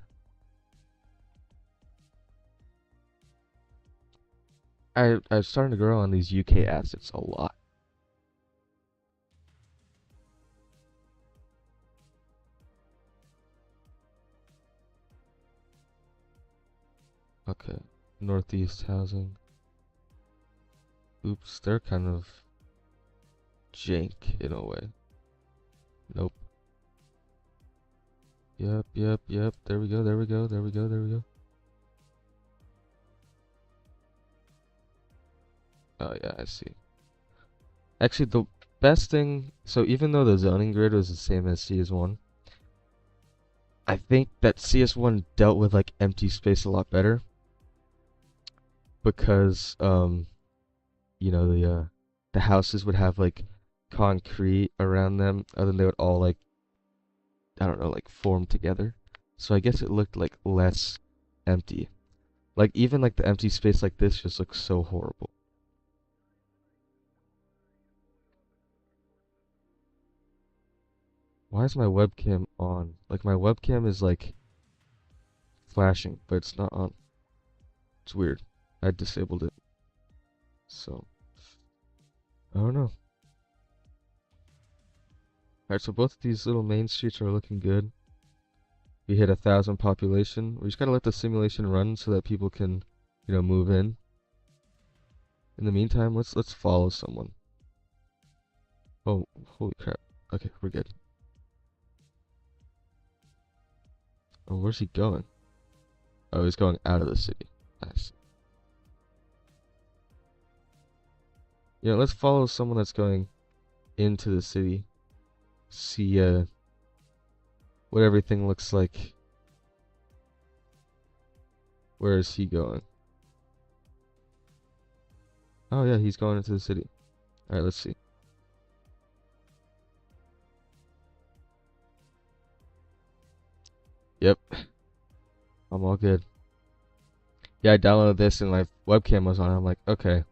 I'm starting to grow on these UK assets a lot. Okay, Northeast housing. Oops, they're kind of jank in a way. Nope. Yep. There we go. There we go. Oh yeah, I see. Actually, best thing, so even though the zoning grid was the same as CS1, I think that CS1 dealt with like empty space a lot better because you know the houses would have like concrete around them, other than they would all like, I don't know, like form together. So I guess it looked like less empty. Like even like the empty space like this just looks so horrible. Why is my webcam on? Like my webcam is like flashing, but it's not on. It's weird. I disabled it. So I don't know. Alright, so both of these little main streets are looking good. We hit 1,000 population. We just gotta let the simulation run so that people can, you know, move in. In the meantime, let's follow someone. Oh, holy crap. Okay, we're good. Oh, where's he going? Oh, he's going out of the city. Nice. Yeah, let's follow someone that's going into the city. See what everything looks like. Where is he going? Oh yeah, he's going into the city. Alright, let's see. Yep. I'm all good. Yeah, I downloaded this and my webcam was on. I'm like, okay.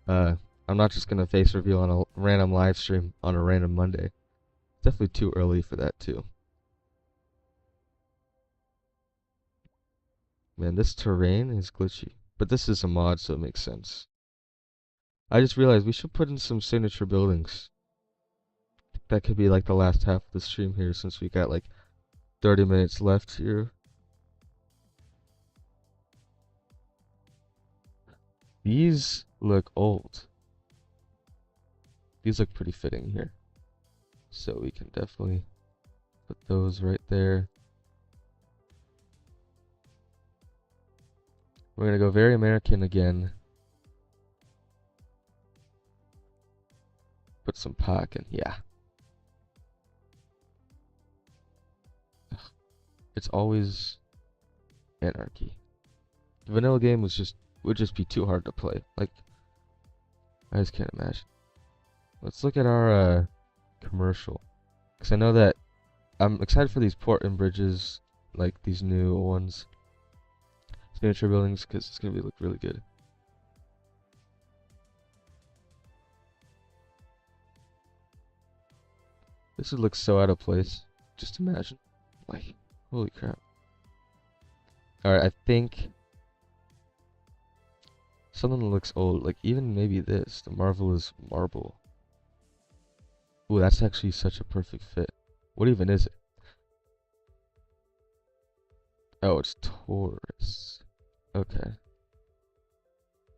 I'm not just gonna face reveal on a random live stream on a random Monday. Definitely too early for that too. Man, this terrain is glitchy. But this is a mod, so it makes sense. I just realized we should put in some signature buildings. That could be like the last half of the stream here, since we got like 30 minutes left here. These look old. These look pretty fitting here. So we can definitely put those right there. We're gonna go very American again. Put some parking, yeah. Ugh, it's always anarchy. The vanilla game would just be too hard to play. Like, I just can't imagine. Let's look at our commercial, because I know that I'm excited for these port and bridges, like these new ones, signature buildings, because it's gonna look really good. This would look so out of place. Just imagine, like, holy crap. All right, I think something that looks old, like even maybe this, the Marvelous Marble. Ooh, that's actually such a perfect fit. What even is it? Oh, it's Taurus. Okay.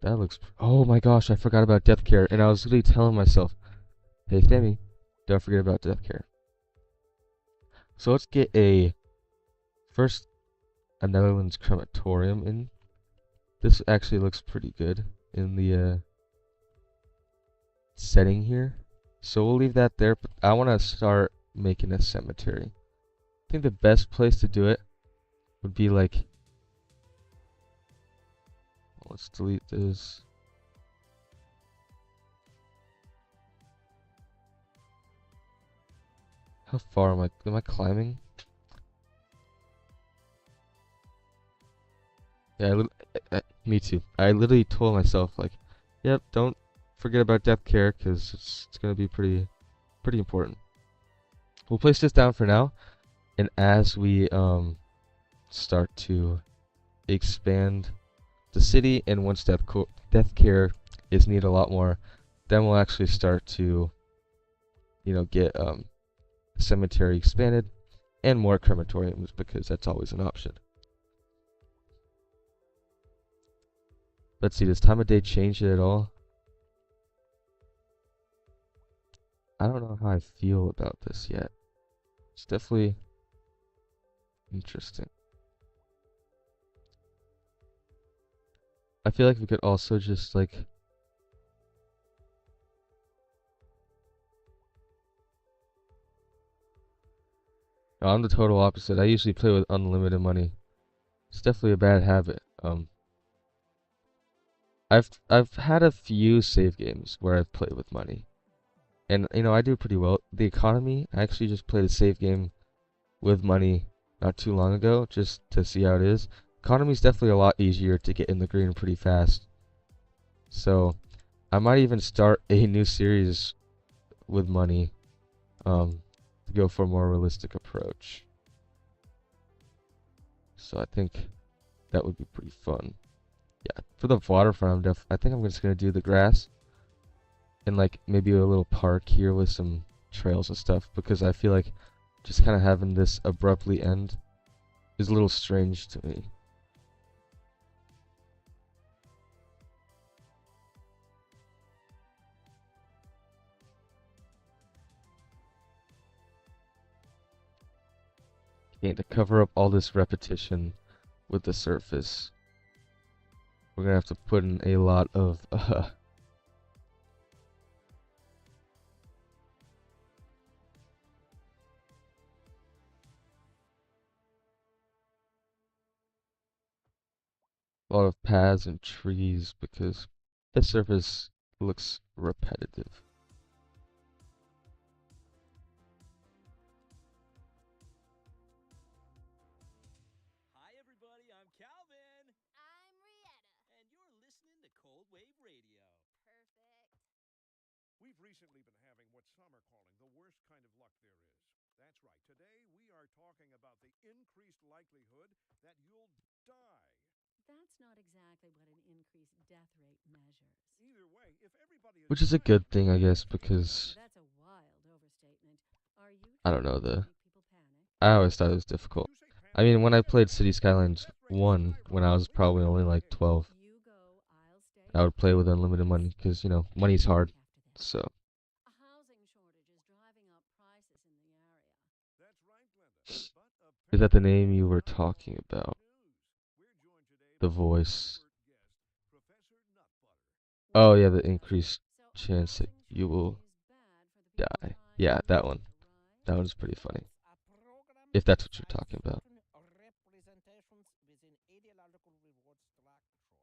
That looks... Oh my gosh, I forgot about Death Care. And I was literally telling myself, hey, Femi, don't forget about Death Care. So let's get first, a Netherlands crematorium in. This actually looks pretty good in the setting here. So we'll leave that there, but I want to start making a cemetery. I think the best place to do it would be like... Let's delete this. How far am I climbing? Yeah, me too. I literally told myself, like, yep, don't forget about depth care, because it's going to be pretty important. We'll place this down for now, and as we start to expand the city, and once death care is needed a lot more, then we'll actually start to, you know, get cemetery expanded and more crematoriums, because that's always an option. Let's see, does time of day change it at all? I don't know how I feel about this yet. It's definitely interesting. I feel like we could also just like I'm the total opposite. I usually play with unlimited money. It's definitely a bad habit. I've had a few save games where I've played with money, and I do pretty well. The economy, I actually just played a save game with money not too long ago, just to see how it is. Economy's definitely a lot easier to get in the green pretty fast. So I might even start a new series with money, to go for a more realistic approach. So I think that would be pretty fun. Yeah, for the waterfront, I think I'm just gonna do the grass and like maybe a little park here with some trails and stuff, because I feel like just kind of having this abruptly end is a little strange to me. Okay, to cover up all this repetition with the surface, we're gonna have to put in a lot of a lot of paths and trees, because this surface looks repetitive. Hi, everybody. I'm Calvin, I'm Rietta. and you're listening to Cold Wave Radio. Perfect. We've recently been having what some are calling the worst kind of luck there is. That's right. Today we are talking about the increased likelihood that you'll die. That's not exactly what an increased death rate measures. Either way, if everybody is Which is a dying, good thing, I guess, that's because That's a wild overstatement. Are you I don't know, trying to make people panic? I always thought it was difficult. You say I panic? mean, when I Get played ready. City Skylines Death rate 1, when I was skyrocketing probably only right like ahead. 12, You go, I'll stay. I would play with unlimited money, Let's because, talk money's hard. after this. So, A housing shortage is driving up prices in the area. That's right, Glenda. But is that the apparently name you were that's not all talking good about? news. We're joined today The by our voice. expert guest, Professor Nutbutter. Oh, Well, yeah, the Professor, increased so a chance that housing you will shortage is bad for the people die. trying Yeah, to that live one. here, right? That one's pretty funny. It's a program If that that's what you're decides talking about. certain representations within ideological reward structures,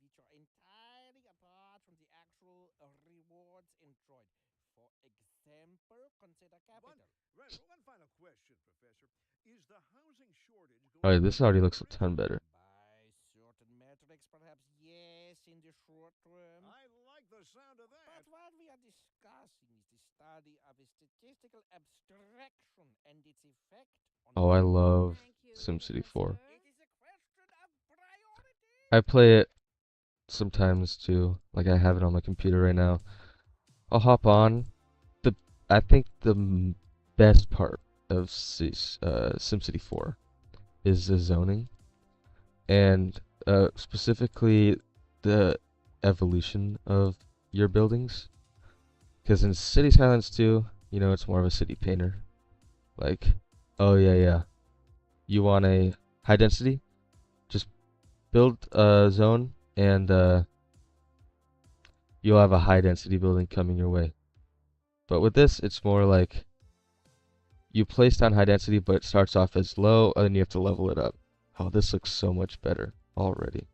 which are entirely apart from the actual rewards enjoyed. For example, consider capital. One final question, Professor. Is the housing shortage Oh, going yeah, to this make already a looks a difference? ton better. By certain metrics, perhaps yes, in the short term. I like the sound of that. But what we are discussing is the study of a statistical abstraction and its effect on Oh, I love Thank you, SimCity 4. Professor. It is a question of priority. I play it sometimes too. Like, I have it on my computer right now. I'll hop on. I think the best part of SimCity 4 is the zoning, and specifically the evolution of your buildings. Because in City Skylines 2, it's more of a city painter. Like, oh yeah, yeah, you want a high density? Just build a zone, and you'll have a high density building coming your way. But with this, it's more like you place down high density, but it starts off as low, and then you have to level it up. Oh, this looks so much better already.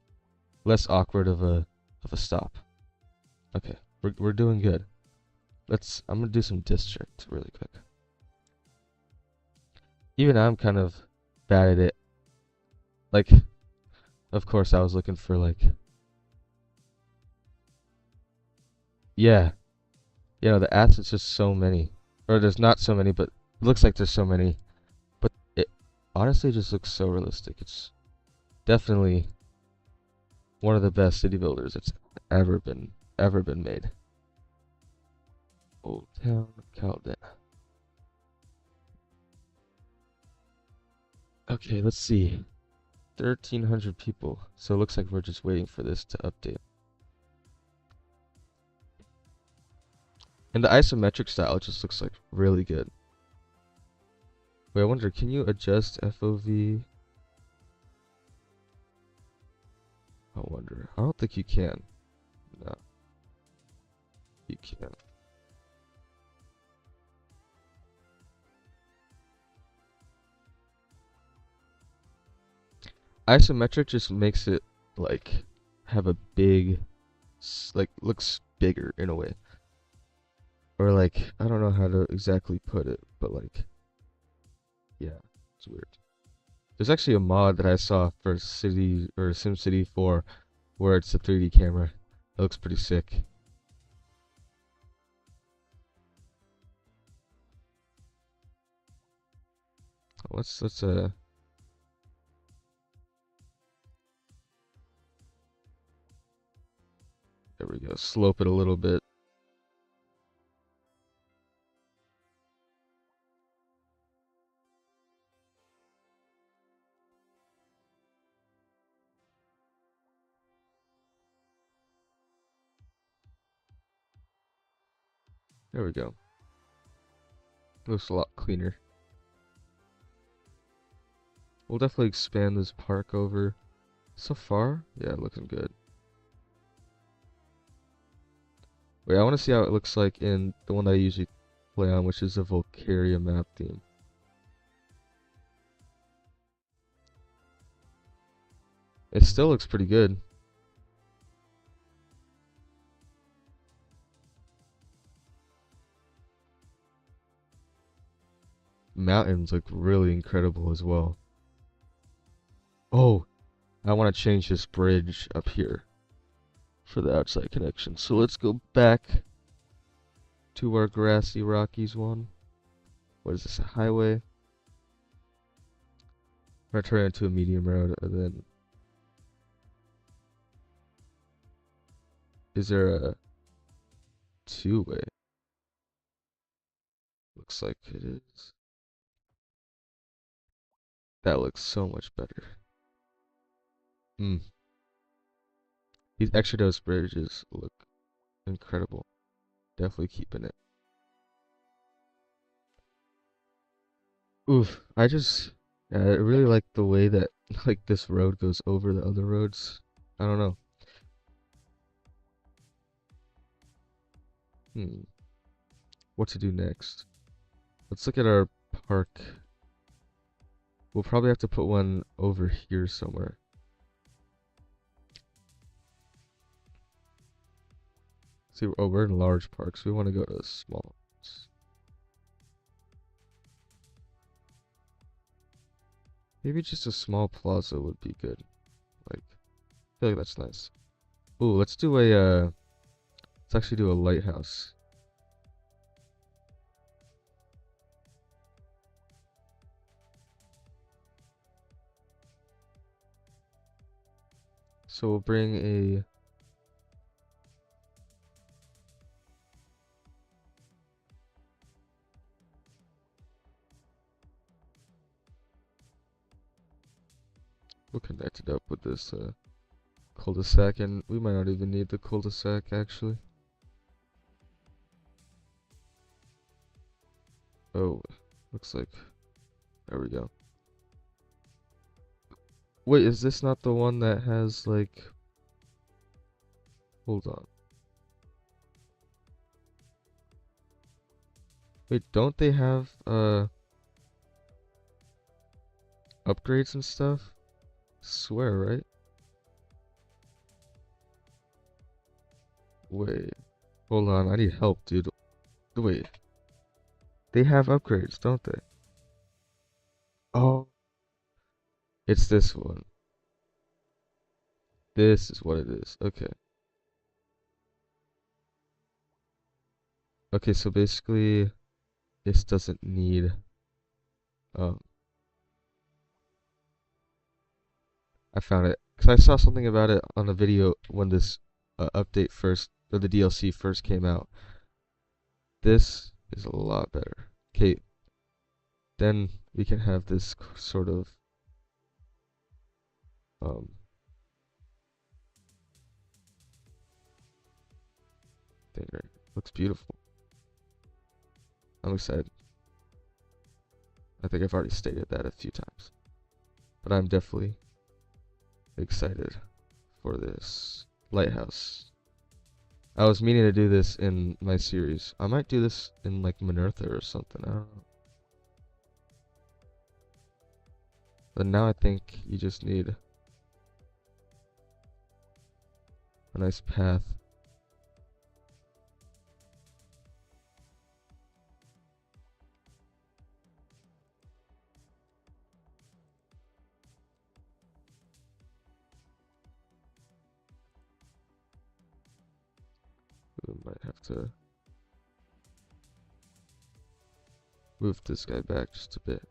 Less awkward of a stop. Okay, we're doing good. I'm gonna do some district really quick. Even I'm kind of bad at it. Like, of course I was looking for like, yeah, the assets just so many, or there's not so many, but it looks like there's so many. But it honestly just looks so realistic. It's definitely one of the best city builders that's ever been made. Old Town Caldena. Okay, let's see. 1,300 people. So it looks like we're just waiting for this to update. And the isometric style just looks like really good. Wait, I wonder, can you adjust FOV? I wonder. I don't think you can. No. You can't. Isometric just makes it like have a big, like looks bigger in a way, or like I don't know how to exactly put it, but like yeah, it's weird. There's actually a mod that I saw for City or SimCity 4 where it's a 3D camera. It looks pretty sick. Let's there we go. Slope it a little bit. There we go. Looks a lot cleaner. We'll definitely expand this park over. So far, yeah, looking good. Wait, I want to see how it looks like in the one that I usually play on, which is the Volcaria map theme. It still looks pretty good. Mountains look really incredible as well. Oh, I want to change this bridge up here for the outside connection. So let's go back to our grassy Rockies one. What is this, a highway? We're gonna turn it into a medium road, and then is there a two-way? Looks like it is. That looks so much better. These extra dose bridges look incredible. Definitely keeping it. Oof, I really like the way that like this road goes over the other roads. I don't know. What to do next? Let's look at our park. We'll probably have to put one over here somewhere. See, oh, we're in large parks. We want to go to small ones. Maybe just a small plaza would be good. Like, I feel like that's nice. Ooh, let's do a, let's actually do a lighthouse. So we'll bring a we'll connect it up with this cul-de-sac, and we might not even need the cul-de-sac actually. Oh, looks like there we go. Wait, is this not the one that has like hold on. Wait, don't they have upgrades and stuff? Swear, right? Wait. Hold on, I need help, dude. Wait. They have upgrades, don't they? Oh, it's this one. This is what it is. Okay. Okay, so basically this doesn't need um I found it because I saw something about it on a video when this update first or the DLC first came out. This is a lot better. Okay, then we can have this sort of thing right. Looks beautiful. I'm excited. I think I've already stated that a few times, but I'm definitely excited for this lighthouse. I was meaning to do this in my series. I might do this in like Minerva or something. I don't know. But now I think you just need a nice path. We might have to move this guy back just a bit.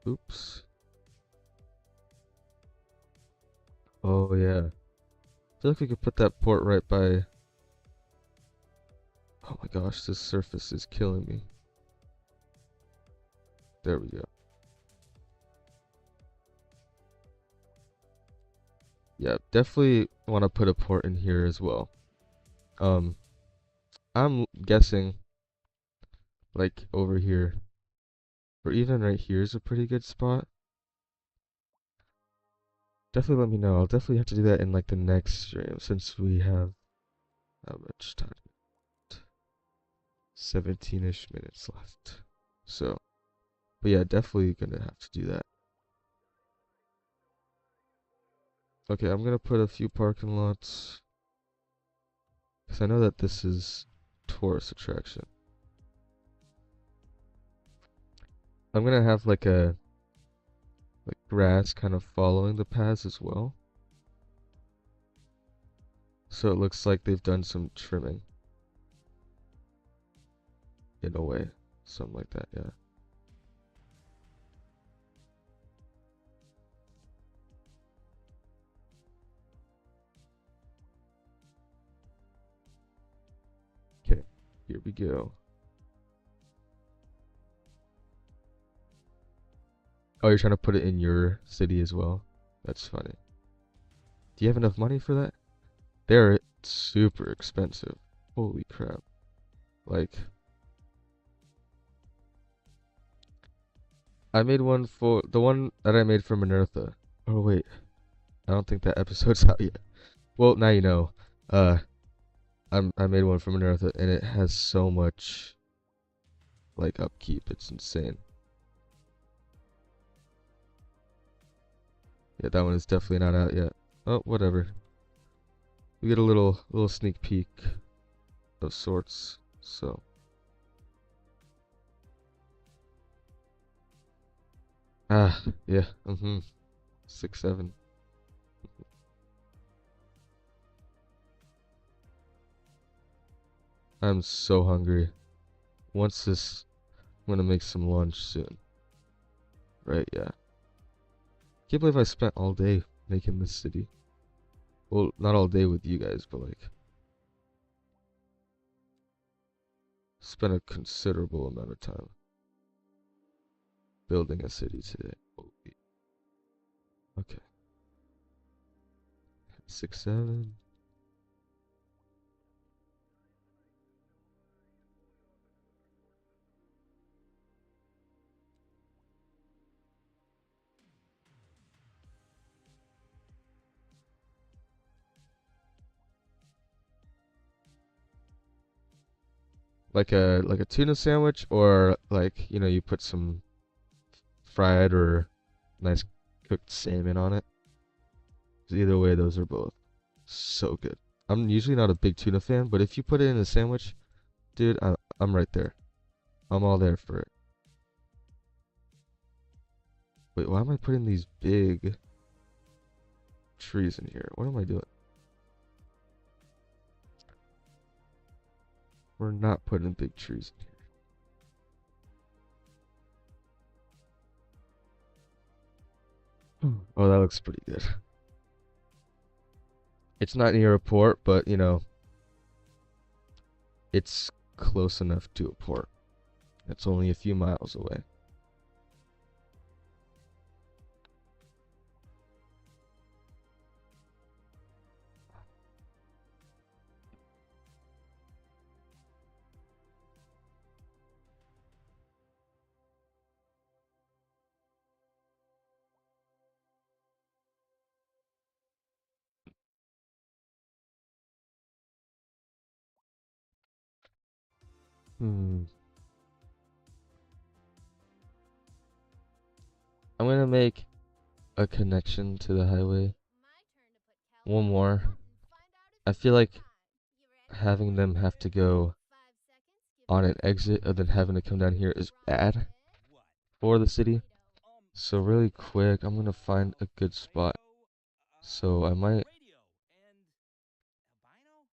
Oops. Oh yeah. I feel like we could put that port right by... Oh my gosh, this surface is killing me. There we go. Yeah, definitely want to put a port in here as well. I'm guessing like over here, or even right here is a pretty good spot. Definitely let me know. I'll definitely have to do that in like the next stream since we have how much time? 17-ish minutes left. So, but yeah, definitely gonna have to do that. Okay, I'm gonna put a few parking lots because I know that this is tourist attraction. I'm gonna have like a like grass kind of following the paths as well. So it looks like they've done some trimming in a way. Something like that, yeah. Okay, here we go. Oh, you're trying to put it in your city as well? That's funny. Do you have enough money for that? They're super expensive. Holy crap. Like, I made one for the one that I made for Minerva. Oh wait, I don't think that episode's out yet. Well, now you know. Uh, I made one for Minerva and it has so much like upkeep. It's insane. Yeah, that one is definitely not out yet. Oh, whatever. We get a little sneak peek of sorts. So, yeah. 6, 7. I'm so hungry. Once this, I'm gonna make some lunch soon. Right, yeah. Can't believe I spent all day making this city. Well, not all day with you guys, but like, spent a considerable amount of time building a city today. Holy. Okay. 6, 7. Like a tuna sandwich, or like, you know, you put some fried or nice cooked salmon on it. 'Cause either way, those are both so good. I'm usually not a big tuna fan, but if you put it in a sandwich, dude, I'm right there. I'm all there for it. Wait, why am I putting these big trees in here? What am I doing? We're not putting big trees in here. Oh, that looks pretty good. It's not near a port, but you know, it's close enough to a port. It's only a few miles away. Hmm. I'm gonna make a connection to the highway. My turn to put One Caldena on more. that and find out if I it's feel go like time. You ready? having them have to go 5 seconds. Give on me an a exit and then having to come down here is bad What? for the city. Um, So really quick, I'm gonna find a good spot. So I might. radio and albino?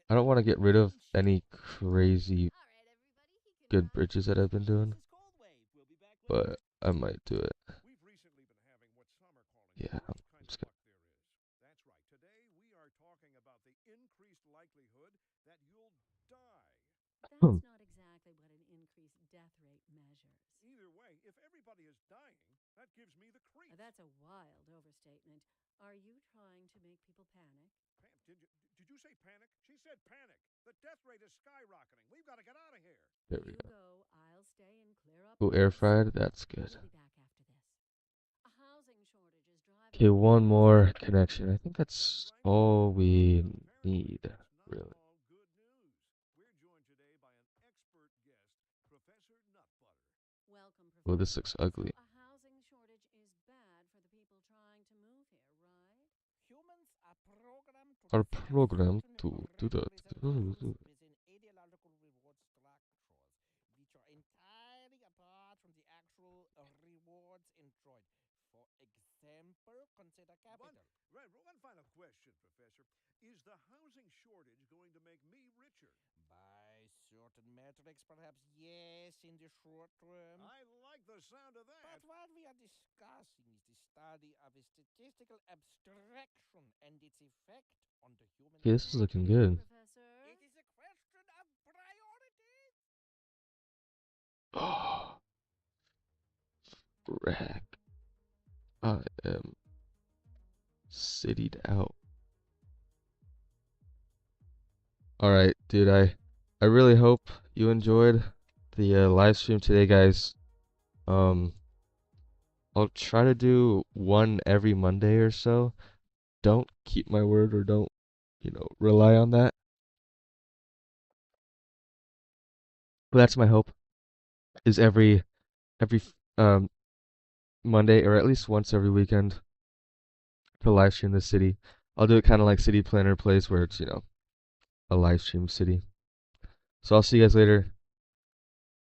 I don't want to get rid of Mean any shit. crazy All right, everybody, he can good ride. bridges that I've been doing, This is Cold Wave. We'll be back later. but I might do it. We've recently been having what some are calling Yeah, the I'm worst kind of just luck there is. That's right. Today we are talking about the increased likelihood that you'll die. gonna. That's not exactly what an increased death rate measures. Either way, if everybody is dying, that gives me the creeps. That's a wild overstatement. Are you trying to make people panic? Did you say panic? She said panic. The death rate is skyrocketing. We've got to get out of here. There we You go. go, I'll stay and clear up. Oh, the air mess. fried. That's good. We'll be back after this. A housing shortage is driving. Okay, one up more prices. connection. I think that's Right? all we But apparently, need, that's not really. all good news. We're joined today by an expert guest, Professor Nutbutter. Welcome, Oh, Professor. this looks ugly. So a housing shortage is bad for the people trying to move here, right? Humans are programmed to Our desire program certain to do that. representations within ideological reward structures, which are entirely apart from the actual rewards enjoyed. For example, consider capital. One final question, Professor. Is the housing shortage going to make me richer? By certain metrics, perhaps yes, in the short term. I like the sound of that. But what we are discussing is the study of a statistical abstraction and its effect on the human Okay, this is mind. looking good. Professor. It is a question of priority. Oh, rack. I am citied out. Alright, dude, I really hope you enjoyed the live stream today, guys. I'll try to do one every Monday or so. Don't keep my word or don't, rely on that. But that's my hope. Is every Monday or at least once every weekend to live stream the city. I'll do it kind of like City Planner Plays where it's, a live stream city. So I'll see you guys later.